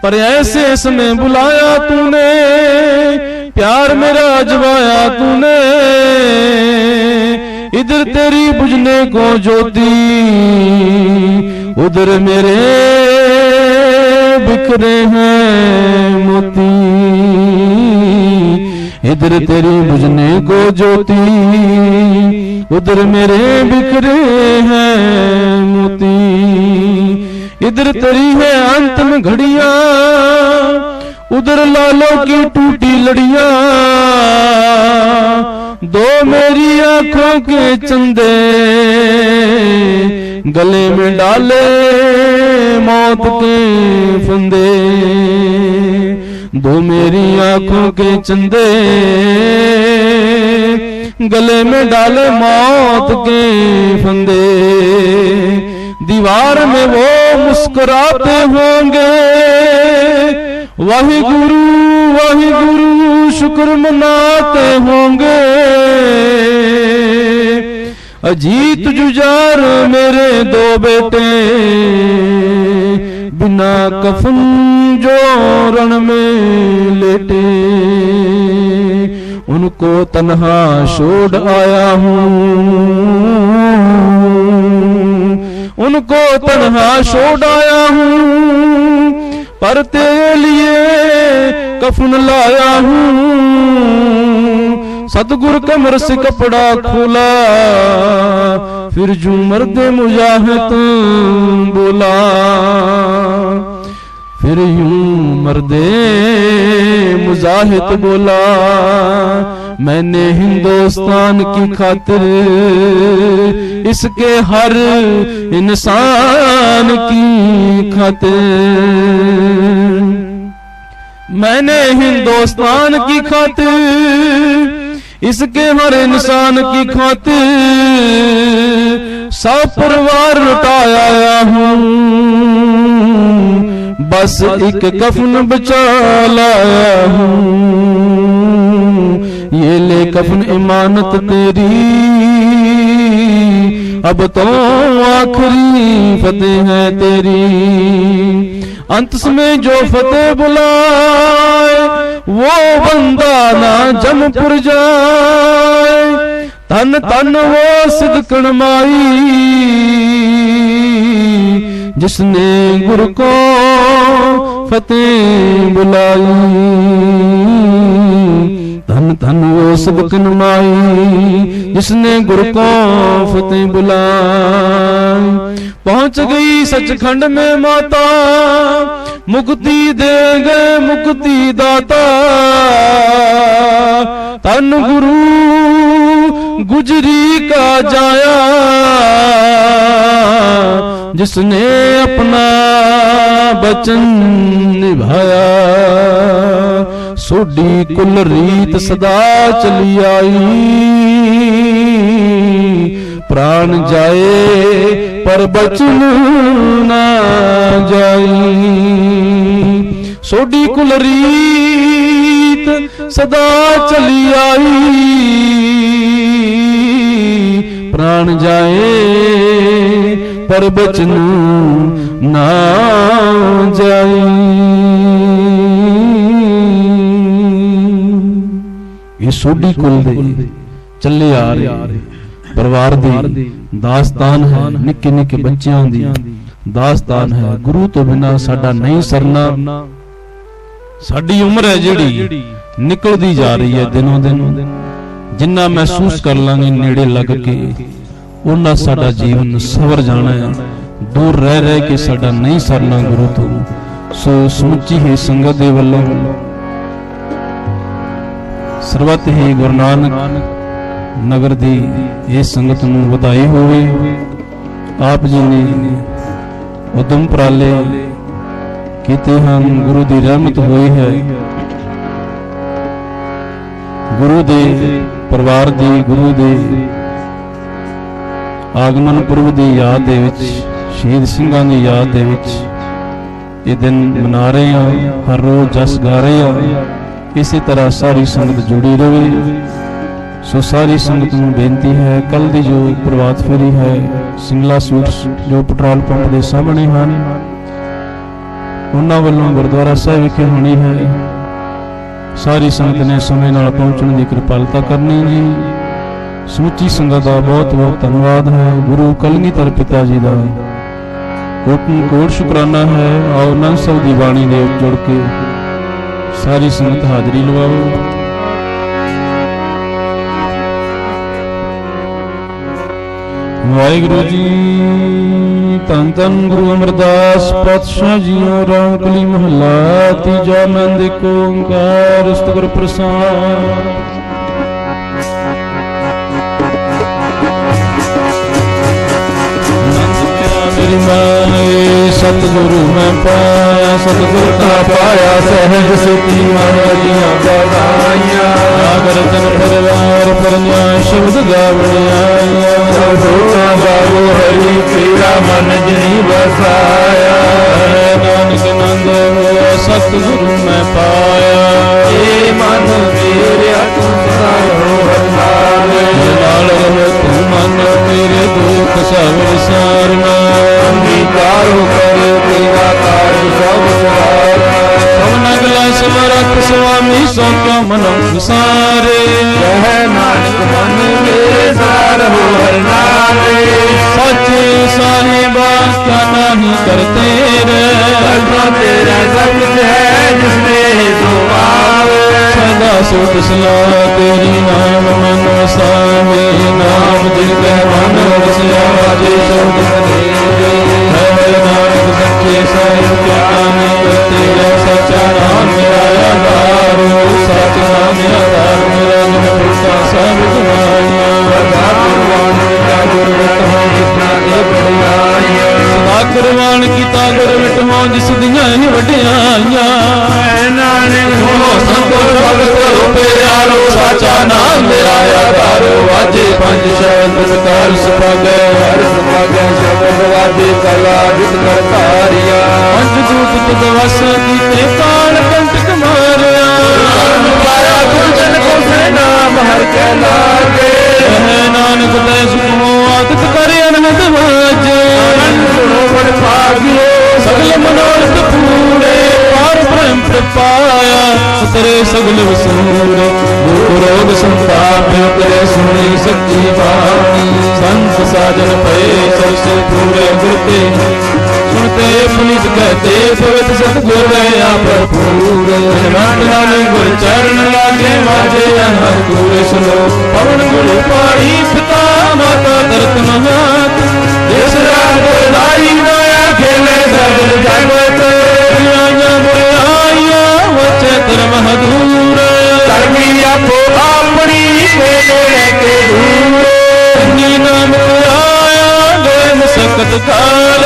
पर ऐसे समय बुलाया तूने, प्यार मेरा आजमाया तूने। इधर तेरी बुझने को ज्योति, उधर मेरे बिखरे हैं मोती। इधर तेरी बुझने को ज्योति, उधर मेरे बिखरे हैं मोती। इधर तेरी है अंतिम घड़ियां, उधर लालों की टूटी लड़ियां। दो मेरी आंखों के चंदे, गले में डाले मौत के फंदे। दो मेरी आंखों के चंदे, गले में डाले मौत के फंदे। दीवार में वो मुस्कुराते होंगे, वही गुरु शुक्र मनाते होंगे। अजीत जुझार मेरे दो बेटे, बिना कफन जो रण में लेटे। उनको तन्हा छोड़ आया हूँ, उनको तन्हा छोड़ आया हूँ। पर तेरे लिए कफन लाया हूँ। सतगुरु कमर से कपड़ा खोला, फिर जू मर्दे मुजाहिद बोला। फिर यूं मर्दे मुजाहिद बोला, मैंने हिंदुस्तान की खातिर, इसके हर इंसान की खातिर। मैंने हिंदुस्तान की खातिर, इसके हर इंसान की खातिर, सब परिवार लुटाया हूँ। बस एक कफन बचा लाया हूँ। ये ले कफन इमानत तेरी, अब तो आखिरी फतेह है तेरी। अंत में जो फतेह बुलाए, वो बंदा ना जमपुर जाए। तन तन वो सिदकन माई, जिसने गुरु को फतेह बुलाई। धन धन वो सिदकन माई, जिसने गुरु को फतेह बुलाई। पहुंच गई सचखंड में माता, मुक्ति देंगे मुक्ति दाता। तन गुरु गुजरी का जाया, जिसने अपना वचन निभाया। सोडी कुल रीत सदा चली आई, प्राण जाए पर बचन ना जाई। सोडी कुल रीत सदा चली आई, प्राण जाए पर बचन ना जाई। ये सोडी कुल दे चले आ रहे परिवार दी दास्तान है, निक्के निक्के बच्चों दी दास्तान है। गुरु तो बिना साडा नहीं सरना। साडी उम्र है जिहड़ी निकलदी जा रही है दिनों दिन। जिन्ना महसूस कर लांगे नेड़े लग के, उन्ना साडा जीवन सवर जाना है। दूर रह रह के साडा नहीं सरना गुरु तो। सो समुची ही संगत दे वल्लों सर्वत ही गुरु नानक ਨਗਰ ਦੀ ਇਹ ਸੰਗਤ ਨੂੰ ਵਧਾਈ ਹੋਵੇ। ਆਪ ਜੀ ਨੇ ਉਦਮ ਉਪਰਾਲੇ ਕੀਤੇ ਹਨ, ਗੁਰੂ ਦੀ ਰਹਿਮਤ ਹੋਈ ਹੈ। ਗੁਰੂ ਦੇ ਪਰਿਵਾਰ ਦੀ, ਗੁਰੂ ਦੇ ਆਗਮਨ ਪੁਰਬ ਦੀ ਯਾਦ ਦੇ ਵਿੱਚ, ਸ਼ਹੀਦ ਸਿੰਘਾਂ ਦੀ ਯਾਦ ਦੇ ਵਿੱਚ ਇਹ ਦਿਨ ਮਨਾ ਰਹੇ ਹਾਂ। ਹਰ ਰੋਜ਼ ਜਸ ਗਾ ਰਹੇ ਹਾਂ। ਇਸੇ ਤਰ੍ਹਾਂ ਸਾਰੀ ਸੰਗਤ ਜੁੜੀ ਰਹੇ। ਸੋ ਸਾਰੀ ਸੰਗਤ ਨੂੰ ਬੇਨਤੀ ਹੈ, ਕੱਲ ਦੀ ਜੋ ਪ੍ਰਭਾਤ ਫੇਰੀ ਹੈ ਸਿੰਗਲਾ ਸਵੀਟਸ ਜੋ ਪੈਟਰੋਲ ਪੰਪ ਦੇ ਸਾਹਮਣੇ ਹਨ, ਉਹਨਾਂ ਵੱਲੋਂ ਗੁਰਦੁਆਰਾ ਸਾਹਿਬ ਵਿਖੇ ਹੋਣੀ ਹੈ। ਸਾਰੀ ਸੰਗਤ ਨੇ ਸਮੇਂ ਨਾਲ ਪਹੁੰਚਣ ਦੀ ਕਿਰਪਾਲਤਾ ਕਰਨੀ ਜੀ। ਸਮੁੱਚੀ ਸੰਗਤ ਦਾ ਬਹੁਤ ਬਹੁਤ ਧੰਨਵਾਦ ਹੈ। ਗੁਰੂ ਕਲਗੀਧਰ ਪਿਤਾ ਜੀ ਦਾ ਕੋਟ ਸ਼ੁਕਰਾਨਾ ਹੈ। ਆਓ ਆਨੰਦ ਸਾਹਿਬ ਦੀ ਬਾਣੀ ਦੇ ਜੁੜ ਕੇ ਸਾਰੀ ਸੰਗਤ ਹਾਜ਼ਰੀ ਲਵਾਓ। ਵਾਹਿਗੁਰੂ ਜੀ ਧੰਨ ਧੰਨ ਗੁਰੂ ਅਮਰਦਾਸ ਪਾਤਸ਼ਾਹ ਜੀਓ। ਰਾਮ ਕਲੀ ਮਹੱਲਾ ਤੀਜਾ। ਆਨੰਦ ਏਕ ਓੰਕਾਰ ਸਤਿਗੁਰ ਪ੍ਰਸਾਦਿ। ਮੇਰੀ ਮਾਏ ਸਤਿਗੁਰੂ ਮੈਂ ਪਾਇਆ, ਸਤਿਗੁਰ ਤਾਂ ਪਾਇਆ ਸਹਿਜ ਸੁਖੀ ਮਹਾਰੀਆਂ ਬਧਾਈਆਂ। ਨਾਗਰ ਜਨ ਪਰਿਵਾਰ ਪਰਨਿਆ ਸ਼ਬਦ ਗਾਵਣ ਆਇਆ। ਸੋਨਾ ਬਾਬੂ ਹਰੀ ਤੇਰਾ ਮਨ ਜਿਨੀ ਵਸਾਇਆ। ਨਾਨਕ ਨੰਦ ਹੋਇਆ ਸਤਿਗੁਰੂ ਮੈਂ ਪਾਇਆ। ਏ ਮਨ ਮੇਰਿਆ ਤੂੰ ਸਦਾ ਰਹੋ ਹਰਿ ਨਾਲ ਰਹੋ ਤੂੰ ਮਨ ਮੇਰੇ ਦੁੱਖ ਸਭ ਵਿਸਾਰਨਾ। ਅੰਗੀਕਾਰੋ ਕਰੇ ਤੇਰਾ ਕਾਰਜ ਸਭ ਸਵਾਰਾ। ਸਭਨਾ ਗਲਾ ਸਮਰੱਥ ਸੁਆਮੀ ਸੋ ਕਿਉ ਮਨੋ ਵਿਸਾਰੇ। ਕਹਿ ਨਾਨਕ ਮਨ ਮੇਰੇ ਸਾਰ ਹੋ ਹਰਿ ਨਾਲੇ। ਸੱਚੇ ਸਾਹਿਬਾ ਕਿਆ ਨਹੀਂ ਕਰਤੇ ਰੇ। ਕਰਤਾ ਤੇਰਾ ਸਭ ਹੈ ਜਿਸਨੇ ਸੋ ਆਵੇ। ਸਦਾ ਸੁਖ ਸਲਾਹ ਤੇਰੀ ਨਾਮ ਮਨ ਵਸਾਵੇ। ਨਾਮ ਜਿਨ ਕੈ ਮਨ ਵਸਿਆ ਜੇ ਸੋਧ ਦੇ। ਨਾਨਕ ਸੱਚੇ ਸਾਹਿਬ ਕਿਆ ਨਹੀਂ ਕਰਤੇ ਰੇ। ਸੱਚਾ ਨਾਮ ਮੇਰਾ ਆਧਾਰ। ਸੱਚ ਨਾਮ ਆਧਾਰ ਮੇਰਾ ਜਿਨ ਪਿਤਾ ਸਭ ਜਵਾਈਆਂ। ਸਦਾ ਕੁਰਬਾਨ ਕੀਤਾ ਗੁਰ ਵਿਟਹੁ ਜਿਸਨਾ ਇਹ ਬੜਾਈਆਂ। ਸਦਾ ਕੁਰਬਾਨ ਕੀਤਾ ਗੁਰ ਵਿਟਹੁ ਜਿਸ ਦੀਆਂ ਇਹ ਵਡਿਆਈਆਂ। ਨਾਨਕ ਹੋ ਸੰਤੋਖ ਭਗਤ ਪਿਆਰੋ। ਸਾਚਾ ਨਾਮ ਮੇਰਾ ਆਧਾਰ। ਵਾਜੇ ਪੰਜ ਸ਼ਬਦ ਸਤਿਕਾਰ ਸੁਭਾਗੈ ਹਰਿ ਸੁਭਾਗੈ। ਸ਼ਬਦ ਵਾਜੇ ਕਲਾ ਜਿਤ ਕਰ ਧਾਰਿਆ। ਪੰਜ ਦੂਤ ਤੁਧ ਵਸ ਕੀਤੇ ਕਾਲ ਕੰਟਕ ਮਾਰਿਆ। ਮਾਇਆ ਗੁਰਜਨ ਕੋ ਸੇ ਨਾਮ ਹਰ ਕੈ ਲਾਗੇ। ਨਾਨਕ ਤੈ ਸੁਖੋ ਆਦਿਤ ਕਰ ਅਨੰਦ ਵਾਜੇ। ਸੁਣੋ ਬੜ ਭਾਗਿਓ ਸਗਲ ਮਨੋਰਥ ਪੂਰੇ। ਪਾਰ ਬ੍ਰਹਮ ਪ੍ਰਪਾਇਆ ਸਤਰੇ ਸਗਲ ਵਸੂਰੇ। ਦੁਖ ਰੋਗ ਸੰਤਾਪ ਕਰੇ ਸੁਣੀ ਸੱਚੀ ਬਾਣੀ। ਸੰਤ ਸਾਜਨ ਭਏ ਸਭ ਸੇ ਪੂਰੇ ਗੁਰਤੇ। ਸੁਣਤੇ ਪੁਨੀਤ ਕਹਤੇ ਪਵਿੱਤ ਸਤਿਗੁਰ ਰਹਾ ਭਰਪੂਰ। ਨਾਲੇ ਗੁਰ ਚਰਨ ਲਾਗੇ ਵਾਜੇ ਅਨਹਦ ਪੂਰੇ। ਸੁਨੋ ਪਵਨ ਗੁਰੂ ਪਾਣੀ ਪਿਤਾ ਮਾਤਾ ਧਰਤ ਮਹਾਤ। ਜਿਸ ਰਾਗ ਦਾਈ ਮਾਇਆ ਖੇਲੇ ਸਗਲ ਜਗਤ। ਆਈਆਂ ਬੁਰਾਈਆਂ ਵਚੇ ਧਰਮ ਹਦੂਰ। ਕਰਮੀ ਆਪੋ ਆਪਣੀ ਖੇਲੇ ਕੇ ਦੂਰ। ਨੀ ਨਾਮ ਆਇਆ ਗਏ ਮੁਸਕਤ ਕਾਲ।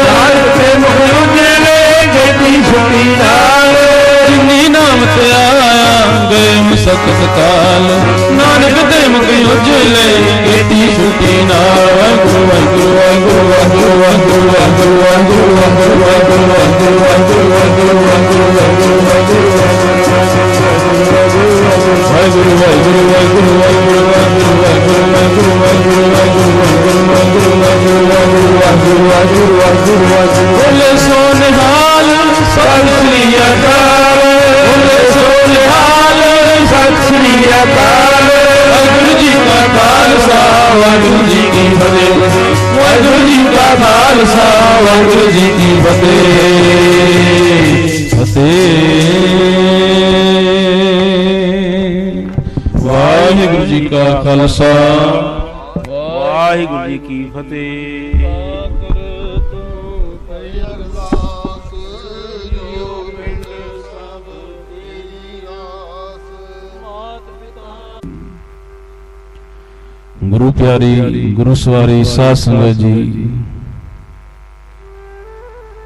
ਨਾਨਕ ਤੇ ਮੁਖ ਉਜਲੇ ਗੇਤੀ ਛੁਟੀ ਨਾਲ। ਜਿਨੀ ਨਾਮ ਤੇ ਆਇਆ ਗਏ ਮੁਸਕਤ ਕਾਲ। ਨਾਨਕ ਤੇ ਮੁਖ ਉਜਲੇ ਗੇਤੀ ਛੁਟੀ ਨਾਲ। ਵਾਹਿਗੁਰੂ ਵਾਹਿਗੁਰੂ ਵਾਹਿਗੁਰੂ ਵਾਹਿਗੁਰੂ ਵਾਹਿਗੁਰੂ ਵਾਹਿਗੁਰੂ ਵਾਹਿਗੁਰੂ ਵਾਹਿਗੁਰੂ ਵਾਹਿਗੁਰੂ ਵਾਹਿਗੁਰੂ ਵਾਹਿਗੁਰੂ ਵਾਹਿਗੁਰੂ ਵਾਹਿਗੁਰੂ ਵਾਹਿਗੁਰੂ ਵਾਹਿਗੁਰੂ ਵਾਹਿਗੁਰੂ ਵਾਹਿਗੁਰੂ ਵਾਹਿਗੁਰੂ ਬੋਲੇ ਸੋ ਨਿਹਾਲ ਸਤਿ ਸ੍ਰੀ ਅਕਾਲ। ਬੋਲੇ ਸੋ ਨਿਹਾਲ ਸਤਿ ਸ੍ਰੀ ਅਕਾਲ। ਵਾਹਿਗੁਰੂ ਜੀ ਕਾ ਖਾਲਸਾ ਵਾਹਿਗੁਰੂ ਜੀ ਕੀ ਫਤਿਹ। ਵਾਹਿਗੁਰੂ ਜੀ ਕਾ ਖਾਲਸਾ ਵਾਹਿਗੁਰੂ ਜੀ ਕੀ ਫਤਿਹ। ਵਾਹਿਗੁਰੂ ਜੀ ਕਾ ਖਾਲਸਾ ਵਾਹਿਗੁਰੂ ਜੀ ਕੀ ਫਤਿਹ। गुरु प्यारी गुरु सवारी साध संगत जी,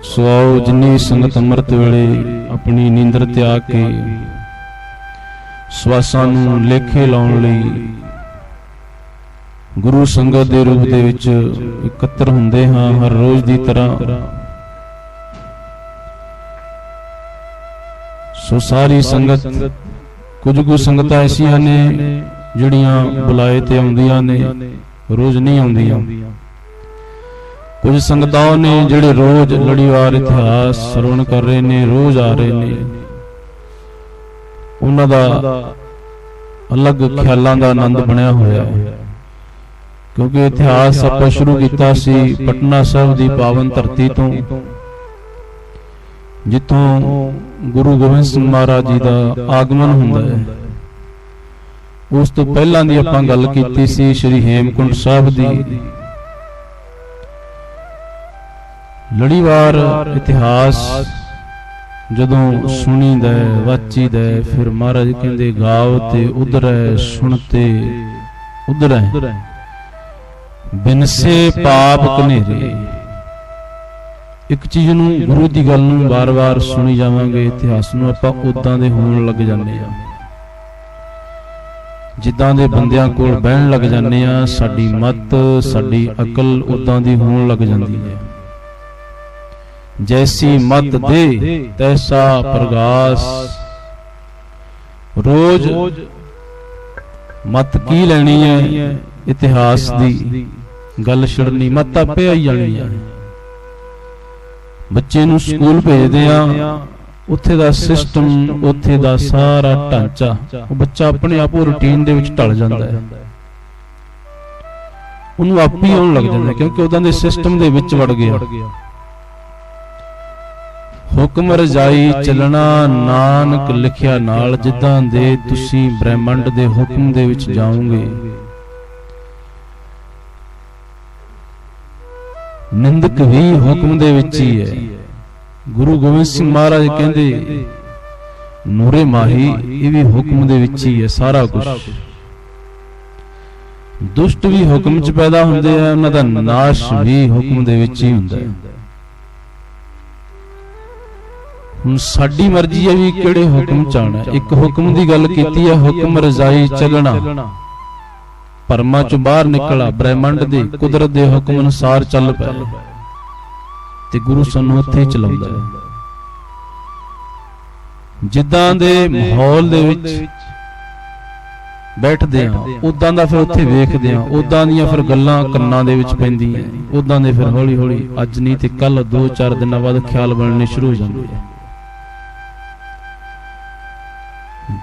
सुआओ जिन्नी संगत अमृत वेले अपनी नींदर त्याग के ਸਵਾਸਾਂ ਨੂੰ ਲੇਖੇ ਲਾਉਣ ਲਈ ਗੁਰੂ ਸੰਗਤ ਦੇ ਰੂਪ ਦੇ ਵਿੱਚ ਇਕੱਤਰ ਹੁੰਦੇ ਹਾਂ ਹਰ ਰੋਜ਼ ਦੀ ਤਰ੍ਹਾਂ। ਸੋ ਸਾਰੀ ਸੰਗਤ, ਕੁਝ ਕੁ ਸੰਗਤਾਂ ਐਸੀਆਂ ਨੇ ਜਿਹੜੀਆਂ ਬੁਲਾਏ ਤੇ ਆਉਂਦੀਆਂ ਨੇ, ਰੋਜ਼ ਨਹੀਂ ਆਉਂਦੀਆਂ। ਕੁਝ ਸੰਗਤਾਂ ਨੇ ਜਿਹੜੇ ਰੋਜ਼ ਲੜੀਵਾਰ ਇਤਿਹਾਸ ਸਰਵਣ ਕਰ ਰਹੇ ਨੇ, ਰੋਜ਼ ਆ ਰਹੇ ਨੇ। ਉਹਨਾਂ ਦਾ ਅਲੱਗ ਖਿਆਲਾਂ ਦਾ ਆਨੰਦ ਬਣਿਆ ਹੋਇਆ ਹੈ, ਕਿਉਂਕਿ ਇਤਿਹਾਸ ਆਪਾਂ ਸ਼ੁਰੂ ਕੀਤਾ ਸੀ ਪਟਨਾ ਸਾਹਿਬ ਦੀ ਪਾਵਨ ਧਰਤੀ ਤੋਂ, ਜਿੱਥੋਂ ਗੁਰੂ ਗੋਬਿੰਦ ਸਿੰਘ ਮਹਾਰਾਜ ਜੀ ਦਾ ਆਗਮਨ ਹੁੰਦਾ ਹੈ। ਉਸ ਤੋਂ ਪਹਿਲਾਂ ਦੀ ਆਪਾਂ ਗੱਲ ਕੀਤੀ ਸੀ ਸ਼੍ਰੀ ਹੇਮਕੁੰਟ ਸਾਹਿਬ ਦੀ। ਲੜੀਵਾਰ ਇਤਿਹਾਸ ਜਦੋਂ ਸੁਣੀਦਾ ਵਾਚੀਦਾ, ਫਿਰ ਮਹਾਰਾਜ ਕਹਿੰਦੇ ਗਾਓ ਤੇ ਉਧਰੈ, ਸੁਣਤੇ ਉਧਰੈ, ਬਿਨਸੇ ਪਾਪ ਕਨੇਰੇ। ਇੱਕ ਚੀਜ਼ ਨੂੰ, ਗੁਰੂ ਦੀ ਗੱਲ ਨੂੰ ਵਾਰ-ਵਾਰ ਸੁਣੀ ਜਾਵਾਂਗੇ, ਇਤਿਹਾਸ ਨੂੰ ਆਪਾਂ ਉਦਾਂ ਦੇ ਹੋਣ ਲੱਗ ਜਾਂਦੇ ਆ, ਜਿੱਦਾਂ ਦੇ ਬੰਦਿਆਂ ਕੋਲ ਬਹਿਣ ਲੱਗ ਜਾਂਦੇ ਆ। ਸਾਡੀ ਮੱਤ, ਸਾਡੀ ਅਕਲ ਉਦਾਂ ਦੀ ਹੋਣ ਲੱਗ ਜਾਂਦੀ ਹੈ। जैसी मत दे तैसा प्रगास। रोज मत की लेनी है, इतिहास दी गल छड़नी, मत आपे आई जानी है। बच्चे नूं स्कूल भेजदे आ, उत्थे दा सिस्टम, उत्थे दा सारा ढांचा, बच्चा अपने आप रूटीन दे विच ढल जांदा है, उहनूं आप ही आउण लग जांदा, क्योंकि उदां दे सिस्टम दे विच वड़ गया। ਹੁਕਮ ਰਜਾਈ ਚੱਲਣਾ, ਨਾਨਕ ਲਿਖਿਆ ਨਾਲ, ਜਿੱਦਾਂ ਦੇ ਤੁਸੀਂ ਬ੍ਰਹਿਮੰਡ ਦੇ ਹੁਕਮ ਦੇ ਵਿੱਚ ਜਾਓਗੇ। ਨਿੰਦਕ ਵੀ ਹੁਕਮ ਦੇ ਵਿੱਚ ਹੀ ਹੈ। ਗੁਰੂ ਗੋਬਿੰਦ ਸਿੰਘ ਮਹਾਰਾਜ ਕਹਿੰਦੇ ਨੂਰੇ ਮਾਹੀ, ਇਹ ਵੀ ਹੁਕਮ ਦੇ ਵਿੱਚ ਹੀ ਹੈ ਸਾਰਾ ਕੁਝ। ਦੁਸ਼ਟ ਵੀ ਹੁਕਮ 'ਚ ਪੈਦਾ ਹੁੰਦੇ ਆ, ਉਹਨਾਂ ਦਾ ਨਾਸ਼ ਵੀ ਹੁਕਮ ਦੇ ਵਿੱਚ ਹੀ ਹੁੰਦਾ ਹੈ। ਹੁਣ ਸਾਡੀ ਮਰਜ਼ੀ ਹੈ ਵੀ ਕਿਹੜੇ ਹੁਕਮ ਚ ਆਉਣਾ। ਇੱਕ ਹੁਕਮ ਦੀ ਗੱਲ ਕੀਤੀ ਹੈ, ਹੁਕਮ ਰਜ਼ਾਈ ਚੱਲਣਾ, ਪਰਮਾ ਚੋਂ ਬਾਹਰ ਨਿਕਲਾ, ਬ੍ਰਹਿਮੰਡ ਦੇ ਕੁਦਰਤ ਦੇ ਹੁਕਮ ਅਨੁਸਾਰ ਚੱਲ ਪਿਆ, ਤੇ ਗੁਰੂ ਸਾਨੂੰ ਉੱਥੇ ਚਲਾਉਂਦਾ ਹੈ। ਜਿੱਦਾਂ ਦੇ ਮਾਹੌਲ ਦੇ ਵਿੱਚ ਬੈਠਦੇ ਆ, ਉਦਾਂ ਦਾ ਫਿਰ ਉੱਥੇ ਵੇਖਦੇ ਆ, ਉਦਾਂ ਦੀਆਂ ਫਿਰ ਗੱਲਾਂ ਕੰਨਾਂ ਦੇ ਵਿੱਚ ਪੈਂਦੀਆਂ, ਉਦਾਂ ਦੇ ਫਿਰ ਹੌਲੀ ਹੌਲੀ ਅੱਜ ਨਹੀਂ ਤੇ ਕੱਲ 2-4 ਦਿਨਾਂ ਬਾਅਦ ਖਿਆਲ ਬਣਨੇ ਸ਼ੁਰੂ ਹੋ ਜਾਂਦੇ ਆ।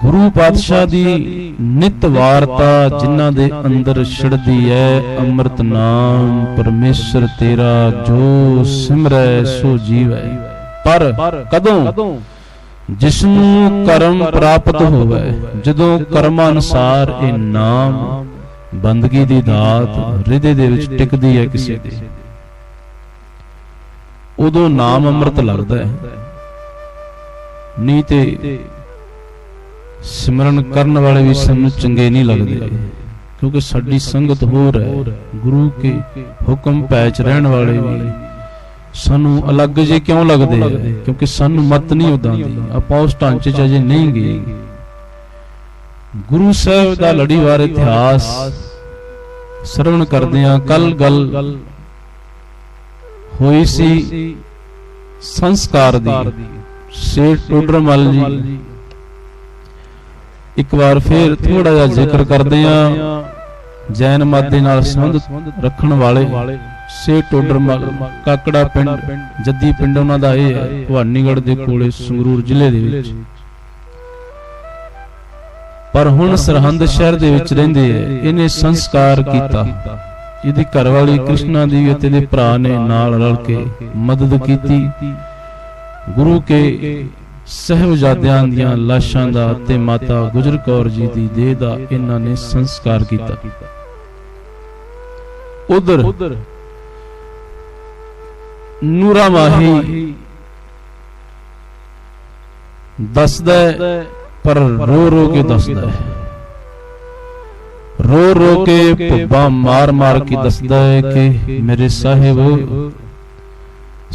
ਗੁਰੂ ਪਾਤਸ਼ਾਹ ਦੀ ਨਿਤ ਵਾਰਤਾ ਜਿਨ੍ਹਾਂ ਦੇ ਅੰਦਰ ਛਿੜਦੀ ਹੈ, ਅੰਮ੍ਰਿਤ ਨਾਮ ਪਰਮੇਸ਼ਰ ਤੇਰਾ ਜੋ ਸਿਮਰੈ ਸੋ ਜੀਵੈ। ਪਰ ਕਦੋਂ? ਜਿਸਨੂੰ ਕਰਮ ਪ੍ਰਾਪਤ ਹੋਵੇ, ਜਦੋਂ ਕਰਮਾਂ ਅਨੁਸਾਰ ਇਹ ਨਾਮ ਬੰਦਗੀ ਦੀ ਦਾਤ ਹਿਰਦੇ ਦੇ ਵਿੱਚ ਟਿਕਦੀ ਹੈ ਕਿਸੇ ਦੇ, ਉਦੋਂ ਨਾਮ ਅੰਮ੍ਰਿਤ ਲੱਗਦਾ ਹੈ। ਨਹੀਂ ਤੇ ਸਿਮਰਨ ਕਰਨ ਵਾਲੇ ਵੀ ਸਾਨੂੰ ਚੰਗੇ ਨਹੀਂ ਲੱਗਦੇ, ਕਿਉਂਕਿ ਸਾਡੀ ਸੰਗਤ ਹੋਰ ਹੈ। ਗੁਰੂ ਕੇ ਹੁਕਮ ਪੈਚ ਰਹਿਣ ਵਾਲੇ ਵੀ ਸਾਨੂੰ ਅਲੱਗ ਜੇ ਕਿਉਂ ਲੱਗਦੇ ਆ? ਕਿਉਂਕਿ ਸਾਨੂੰ ਮਤ ਨਹੀਂ ਉਦਾਂ ਦੀ, ਆਪਾਂ ਉਸ ਢਾਂਚੇ 'ਚ ਅਜੇ ਨਹੀਂ ਗਏ। ਗੁਰੂ ਸਾਹਿਬ ਦਾ ਲੜੀਵਾਰ ਇਤਿਹਾਸ ਸਰਵਣ ਕਰਦੇ ਆ। ਕੱਲ ਗੱਲ ਹੋਈ ਸੀ ਸੰਸਕਾਰ ਦੀ। ਸੇਠ ਟੋਡਰਮਲ ਜੀ, ਇੱਕ ਵਾਰ ਫੇਰ ਥੋੜਾ ਜਿਹਾ ਜ਼ਿਕਰ ਕਰਦੇ ਆ। ਜੈਨ ਮਤ ਦੇ ਨਾਲ ਸੰਬੰਧ ਰੱਖਣ ਵਾਲੇ ਸੇਠ ਟੋਡਰਮਲ, ਕਾਕੜਾ ਪਿੰਡ, ਜੱਦੀ ਪਿੰਡ ਉਹਨਾਂ ਦਾ ਇਹ ਹੈ, ਭਵਾਨੀਗੜ੍ਹ ਦੇ ਕੋਲੇ, ਸੰਗਰੂਰ ਜ਼ਿਲ੍ਹੇ ਦੇ ਵਿੱਚ। ਪਰ ਹੁਣ ਸਰਹੰਦ ਸ਼ਹਿਰ ਦੇ ਵਿੱਚ ਰਹਿੰਦੇ ਐ। ਇਹਨੇ ਸੰਸਕਾਰ ਕੀਤਾ। ਇਹਦੀ ਘਰਵਾਲੀ ਕ੍ਰਿਸ਼ਨਾ ਦੇਵੀ ਅਤੇ ਇਹਦੇ ਭਰਾ ਨੇ ਨਾਲ ਰਲ ਕੇ ਮਦਦ ਕੀਤੀ। ਗੁਰੂ ਕੇ ਸਹਿਬਜ਼ਾਦਿਆਂ ਦੀਆਂ ਲਾਸ਼ਾਂ ਦਾ ਤੇ ਮਾਤਾ ਗੁਜਰ ਕੌਰ ਜੀ ਦੀ ਦੇਹ ਦਾ ਇਹਨਾਂ ਨੇ ਸੰਸਕਾਰ ਕੀਤਾ। ਉਧਰ ਨੂਰਾ ਮਾਹੀ ਦੱਸਦਾ, ਪਰ ਰੋ ਰੋ ਕੇ ਦੱਸਦਾ, रो रो के भुब्बा मार मार के दसदा है कि मेरे साहिब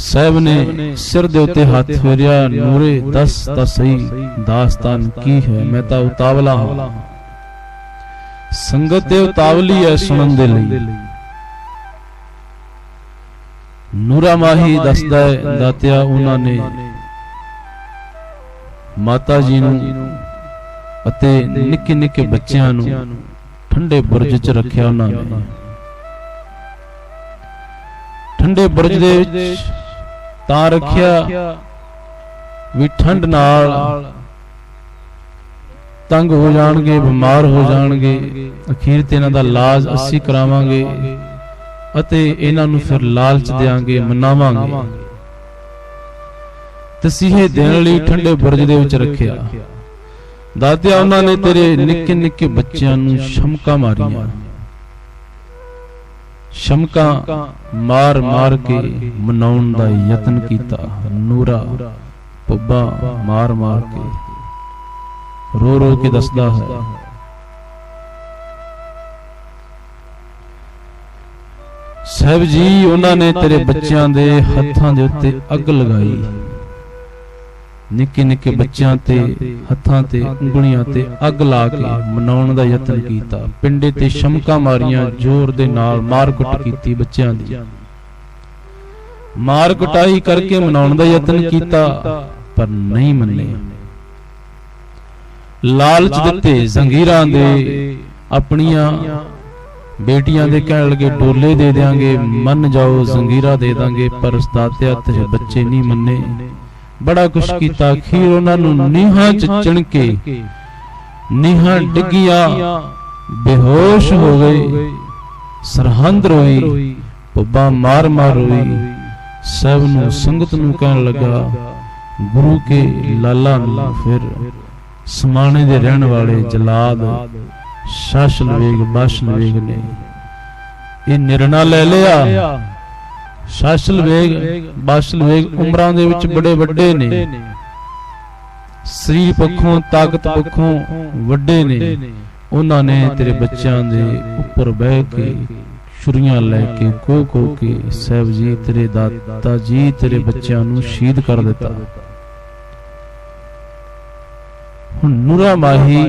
साहब ने सिर दे उत्ते हाथ फेरिया, नूरे दस ता सही दास्तान की है, मैं तां उतावला हां। संगत ते उतावली है सुनन दे लई। नूरा माही दसदा है दातिया उन्हां ने माता जी नूं अते निक्के निक्के बच्चियां नूं ठंडे बुरज च रखिया। उन्हां ने ठंडे बुरज दे विच तां रखिया भी ठंड नाल तंग हो जाणगे, बीमार हो जाणगे, अखीर ते इन्हां दा इलाज असीं करावांगे ਅਤੇ ਇਹਨਾਂ ਨੂੰ ਫਿਰ ਲਾਲਚ ਦੇਾਂਗੇ, ਮਨਾਵਾਂਗੇ। ਤਸੀਹੇ ਦੇਣ ਲਈ ਠੰਡੇ ਬੁਰਜ ਦੇ ਵਿੱਚ ਰੱਖਿਆ। ਦਾਤਿਆ ਉਹਨਾਂ ਨੇ ਤੇਰੇ ਨਿੱਕੇ ਨਿੱਕੇ ਬੱਚਿਆਂ ਨੂੰ ਸ਼ਮਕਾਂ ਮਾਰੀਆਂ, ਸ਼ਮਕਾਂ ਮਾਰ ਮਾਰ ਕੇ ਮਨਾਉਣ ਦਾ ਯਤਨ ਕੀਤਾ। ਨੂਰਾ ਪੁੱਬਾ ਮਾਰ ਮਾਰ ਕੇ ਰੋ ਰੋ ਕੇ ਦੱਸਦਾ ਹੈ, ਸਾਹਿਬ ਜੀ ਉਹਨਾਂ ਨੇ ਤੇਰੇ ਬੱਚਿਆਂ ਦੇ ਹੱਥਾਂ ਦੇ ਉੱਤੇ ਅੱਗ ਲਗਾਈ, ਨਿੱਕੇ ਨਿੱਕੇ ਬੱਚਿਆਂ ਤੇ ਹੱਥਾਂ ਤੇ ਉਂਗਲੀਆਂ ਤੇ ਅੱਗ ਲਾ ਕੇ ਮਨਾਉਣ ਦਾ ਯਤਨ ਕੀਤਾ। ਪਿੰਡੇ ਤੇ ਸ਼ਮਕਾਂ ਮਾਰੀਆਂ, ਜ਼ੋਰ ਦੇ ਨਾਲ ਮਾਰ ਕੁੱਟ ਕੀਤੀ ਬੱਚਿਆਂ ਦੀ, ਮਾਰ ਕੁਟਾਈ ਕਰਕੇ ਮਨਾਉਣ ਦਾ ਯਤਨ ਕੀਤਾ, ਪਰ ਨਹੀਂ ਮੰਨੇ। ਲਾਲਚ ਦਿੱਤੇ ਜ਼ੰਗੀਰਾਂ ਦੇ, ਆਪਣੀਆਂ बेटियां दे कहण लगे डोले दे देंगे, मन जाओ जंगीरा दे देंगे, पर उस्तादिया तेरे बच्चे नहीं मन्ने। बड़ा कुछ कीता, अखीर उन्हां नूं नीहां च चिण के नीहां डिग्गियां, बेहोश हो गए। सरहंद रोई, पुब्बा मार मार रोई। सब नूं संगत नूं कहण लगा गुरु के लाला नूं फिर समाणे दे रहण वाले जलाद शासल वेग बाशल वेग ने ये निर्णय ले लिया। शासल वेग बाशल वेग उमरां दे विच बड़े वड्डे ने, शरीर पक्षों ताकत पक्षों वड्डे ने। उन्हां ने तेरे बच्चों दे उपर बह के छुरियां लैके को के साहब जी तेरे दाता जी तेरे बच्चों नूं शहीद कर दिता। हुण नूरा माही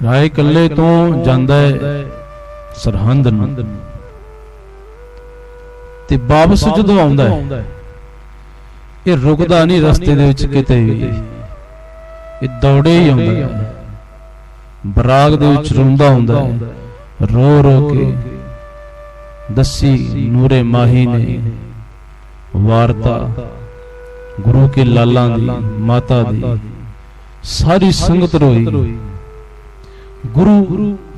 राय कल्ले तो जांदा है सरहंद नूं, ते वापस जदों आउंदा है ये रुकदा नहीं रस्ते दे विच किते भी, ये दौड़े ही आउंदा है। बराग दे विच रोंदा हुंदा है, रो रो के दसी नूरे माही ने वार्ता गुरु के लालां दी माता दी। सारी संगत रोई। गुरु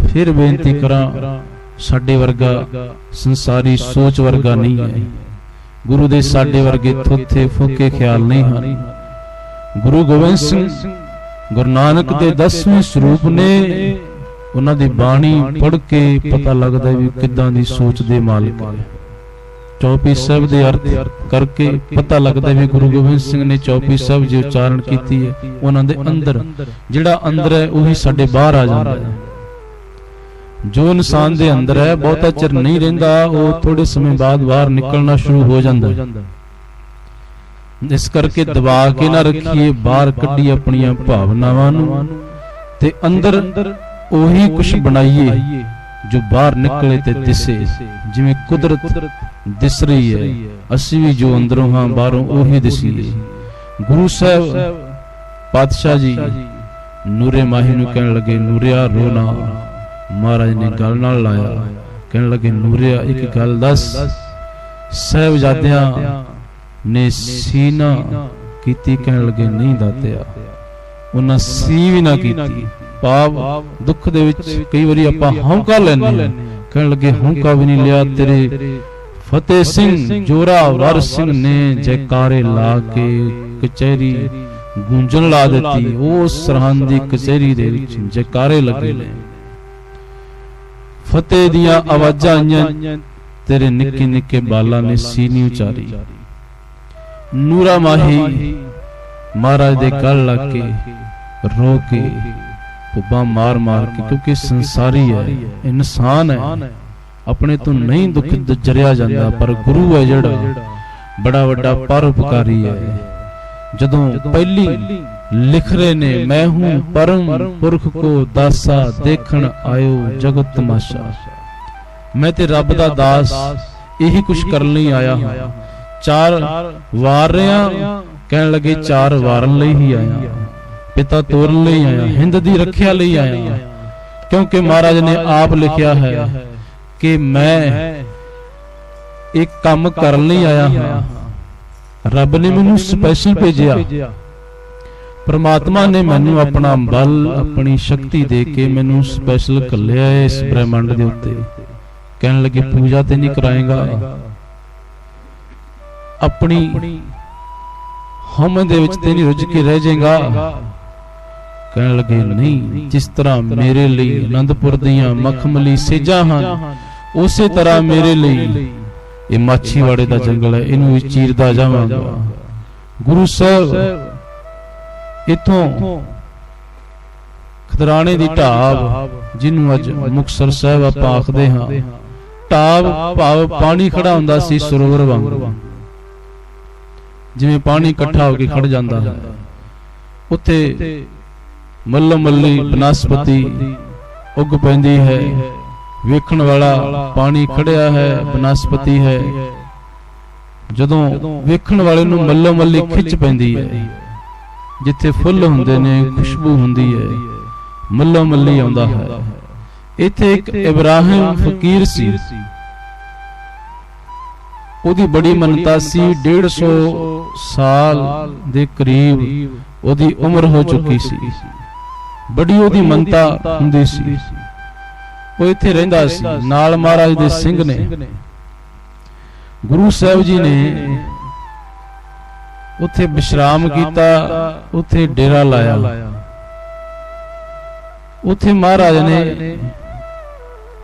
फिर बेनती करा, साडे वर्गा संसारी सोच वर्गा नहीं है। गुरु दे साडे वर्गे थोथे फूके ख्याल नहीं हैं। गुरु गोबिंद सिंह गुरु नानक दे 10वें स्वरूप ने, उन्हां दी बाणी पढ़ के पता लगदा भी किदां दी सोच दे मालिक है। चौपी साहब दे अर्थ करके पता लगदा भी गुरु गोबिंद सिंह ने चौपी साहब जी उच्चारण कीती है, उन्हां दे अंदर जिहड़ा अंदर है उही साडे बाहर आ जांदा है। जो इंसान दे अंदर है बहुता चिर नहीं रहिंदा, वो थोड़े समय बाद बाहर निकलना शुरू हो जांदा है। इस करके दबा के ना रखिए, बाहर कड्डी अपनियां भावनावां नूं ते अंदर ओही कुछ बनाइए जो बाहर निकले ते दिसे। जिवें कुदरत दिस रही है, असी भी जो अंदरों हां बाहरों ओही दिसीए। गुरु साहब पातशाह जी नूरे माही नूं कहण लगे, नूरिया रोना। महाराज ने गल नाल लाया, कहण लगे नूरिया एक गल दस। साहिबजादियां ने सीना कीती, कहण लगे नहीं दातिया उन्हां सी भी ना कीती। पाप दुख दे विच कई वारी आपां हौंका लैंदे, कहण लगे हौंका भी नहीं लिया। तेरे फतेह सिंह जोरावर सिंह ने जयकारे ला के कचहरी गूंजन ला दी। उस सरहंद दी कचहरी दे विच जयकारे लगे ने, फतेह दियां आवाजां आईयां। तेरे निक्के निक्के बालां ने सीनी उचारी। नूरा माही महाराज दे गल लग के रो के ਭੁੱਬਾਂ ਮਾਰ ਮਾਰ ਕੇ, ਕਿਉਂਕਿ ਸੰਸਾਰੀ ਹੈ, ਇਨਸਾਨ ਹੈ, ਆਪਣੇ ਤੋਂ ਨਹੀਂ ਦੁੱਖ ਜਰਿਆ ਜਾਂਦਾ। ਪਰ ਗੁਰੂ ਹੈ ਜਿਹੜਾ ਬੜਾ ਵੱਡਾ ਪਰਉਪਕਾਰੀ ਹੈ। ਜਦੋਂ ਪਹਿਲੀ ਲਿਖ ਰਹੇ ਨੇ, ਮੈਂ ਹੂੰ ਪਰਮ ਪੁਰਖ ਕੋ ਦਾਸਾ, ਦੇਖਣ ਆਇਓ ਜਗਤ ਤਮਾਸ਼ਾ। ਮੈਂ ਤੇ ਰੱਬ ਦਾ ਦਾਸ ਇਹੀ ਕੁਛ ਕਰਨ ਲਈ ਆਇਆ ਹਾਂ। 4 ਵਾਰ ਰਿਹਾ, ਕਹਿਣ ਲੱਗੇ 4 ਵਾਰਨ ਲਈ ਹੀ ਆਇਆ, ਪਿਤਾ ਤੋਰਨ ਲਈ ਆਇਆ, ਹਿੰਦ ਦੀ ਰੱਖਿਆ ਲਈ ਆਇਆ। ਕਿਉਂਕਿ ਮਹਾਰਾਜ ਨੇ ਆਪ ਲਿਖਿਆ ਹੈ ਕਿ ਮੈਂ ਇੱਕ ਕੰਮ ਕਰਨ ਲਈ ਆਇਆ ਹਾਂ। ਰੱਬ ਨੇ ਮੈਨੂੰ ਸਪੈਸ਼ਲ ਭੇਜਿਆ, ਪ੍ਰਮਾਤਮਾ ਨੇ ਮੈਨੂੰ ਆਪਣਾ ਬਲ, ਆਪਣੀ ਸ਼ਕਤੀ ਦੇ ਕੇ ਮੈਨੂੰ ਸਪੈਸ਼ਲ ਘੱਲਿਆ ਇਸ ਬ੍ਰਹਿਮੰਡ ਦੇ ਉੱਤੇ। ਕਹਿਣ ਲੱਗੇ ਪੂਜਾ ਤੇ ਨਹੀਂ ਕਰਾਏਗਾ, ਆਪਣੀ ਹਮ ਦੇ ਵਿੱਚ ਤੇ ਨਹੀਂ ਰੁੱਝ ਕੇ ਰਹਿ ਜਾਏਗਾ। ਕਹਿਣ ਲੱਗੇ ਨਹੀਂ, ਜਿਸ ਤਰ੍ਹਾਂ ਮੇਰੇ ਲਈ ਆਨੰਦਪੁਰ ਦੀਆਂ ਮਖਮਲੀ ਸੇਜਾਂ ਹਨ, ਉਸੇ ਤਰ੍ਹਾਂ ਮੇਰੇ ਲਈ ਇਹ ਮਾਛੀਵਾੜੇ ਦਾ ਜੰਗਲ ਹੈ, ਇਹਨੂੰ ਵੀ ਚੀਰਦਾ ਜਾਵਾਂਗਾ। ਗੁਰੂ ਸਾਹਿਬ ਇਥੋਂ ਖਦਰਾਣੇ ਦੀ ਢਾਬ, ਜਿਹਨੂੰ ਅੱਜ ਮੁਕਤਸਰ ਸਾਹਿਬ ਆਪਾਂ ਆਖਦੇ ਹਾਂ, ਢਾਬ ਭਾਵ ਪਾਣੀ ਖੜਾ ਹੁੰਦਾ ਸੀ ਸਰੋਵਰ ਵਾਂਗ, ਜਿਵੇਂ ਪਾਣੀ ਇਕੱਠਾ ਹੋ ਕੇ ਖੜ ਜਾਂਦਾ ਹੈ। ਉੱਥੇ ਮੱਲੋ ਮੱਲੀ ਬਨਸਪਤੀ ਉੱਗ ਪੈਂਦੀ ਹੈ, ਵੇਖਣ ਵਾਲਾ ਪਾਣੀ ਖੜਿਆ ਹੈ, ਬਨਸਪਤੀ ਹੈ। ਜਦੋਂ ਵੇਖਣ ਵਾਲੇ ਨੂੰ ਮੱਲੋ ਮੱਲੀ ਖਿੱਚ ਪੈਂਦੀ ਹੈ, ਜਿੱਥੇ ਫੁੱਲ ਹੁੰਦੇ ਨੇ, ਖੁਸ਼ਬੂ ਹੁੰਦੀ ਹੈ, ਮੱਲੋ ਮੱਲੀ ਆਉਂਦਾ ਹੈ। ਇੱਥੇ ਇੱਕ ਇਬਰਾਹਿਮ ਫਕੀਰ ਸੀ, ਉਹਦੀ ਬੜੀ ਮੰਨਤਾ ਸੀ। 150 ਸਾਲ ਦੇ ਕਰੀਬ ਉਹਦੀ ਉਮਰ ਹੋ ਚੁੱਕੀ ਸੀ, ਬੜੀ ਉਹਦੀ ਮੰਨਤਾ ਹੁੰਦੀ ਸੀ। ਉਹ ਇੱਥੇ ਰਹਿੰਦਾ ਸੀ, ਨਾਲ ਮਹਾਰਾਜ ਦੇ ਸਿੰਘ ਨੇ। ਗੁਰੂ ਸਾਹਿਬ ਜੀ ਨੇ ਉੱਥੇ ਵਿਸ਼ਰਾਮ ਕੀਤਾ, ਉੱਥੇ ਡੇਰਾ ਲਾਇਆ। ਉੱਥੇ ਮਹਾਰਾਜ ਨੇ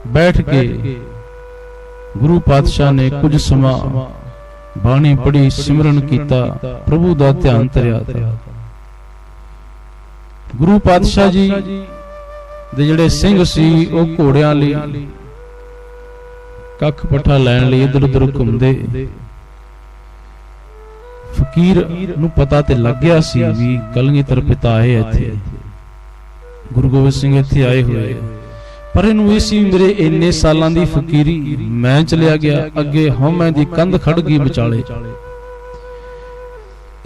ਬੈਠ ਕੇ ਗੁਰੂ ਪਾਤਸ਼ਾਹ ਨੇ ਕੁਝ ਸਮਾਂ ਬਾਣੀ ਪੜ੍ਹੀ, ਸਿਮਰਨ ਕੀਤਾ, ਪ੍ਰਭੂ ਦਾ ਧਿਆਨ ਧਰਿਆ। ਗੁਰੂ ਪਾਤਸ਼ਾਹ ਜੀ ਦੇ ਜਿਹੜੇ ਸਿੰਘ ਸੀ, ਉਹ ਘੋੜਿਆਂ ਲਈ ਕੱਖ ਪੱਠਾ ਲੈਣ ਲਈ ਇੱਧਰ ਉੱਧਰ ਘੁੰਮਦੇ। ਫਕੀਰ ਨੂੰ ਪਤਾ ਤੇ ਲੱਗ ਗਿਆ ਸੀ ਵੀ ਕਲਗੀਧਰ ਪਿਤਾ ਆਏ ਇੱਥੇ, ਗੁਰੂ ਗੋਬਿੰਦ ਸਿੰਘ ਇੱਥੇ ਆਏ ਹੋਏ। ਪਰ ਇਹਨੂੰ ਇਹ ਸੀ ਮੇਰੇ ਇੰਨੇ ਸਾਲਾਂ ਦੀ ਫਕੀਰੀ, ਮੈਂ ਚਲਿਆ ਗਿਆ, ਅੱਗੇ ਹਉਮੈ ਦੀ ਕੰਧ ਖੜ ਗਈ ਵਿਚਾਲੇ।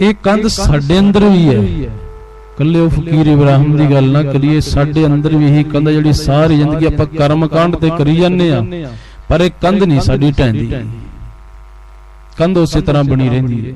ਇਹ ਕੰਧ ਸਾਡੇ ਅੰਦਰ ਵੀ ਹੈ, ਕੱਲੇ ਉਹ ਫਕੀਰ ਇਬਰਾਹਿਮ ਦੀ ਗੱਲ ਨਾ ਕਰੀਏ, ਸਾਡੇ ਅੰਦਰ ਵੀ ਇਹੀ ਕੰਧ, ਜਿਹੜੀ ਸਾਰੀ ਜ਼ਿੰਦਗੀ ਆਪਾਂ ਕਰਮ ਕਾਂਡ ਤੇ ਕਰੀ ਜਾਂਦੇ ਆ, ਪਰ ਇਹ ਕੰਧ ਨਹੀਂ ਸਾਡੀ ਢਹਿੰਦੀ, ਕੰਧ ਉਸੇ ਤਰ੍ਹਾਂ ਬਣੀ ਰਹਿੰਦੀ ਹੈ।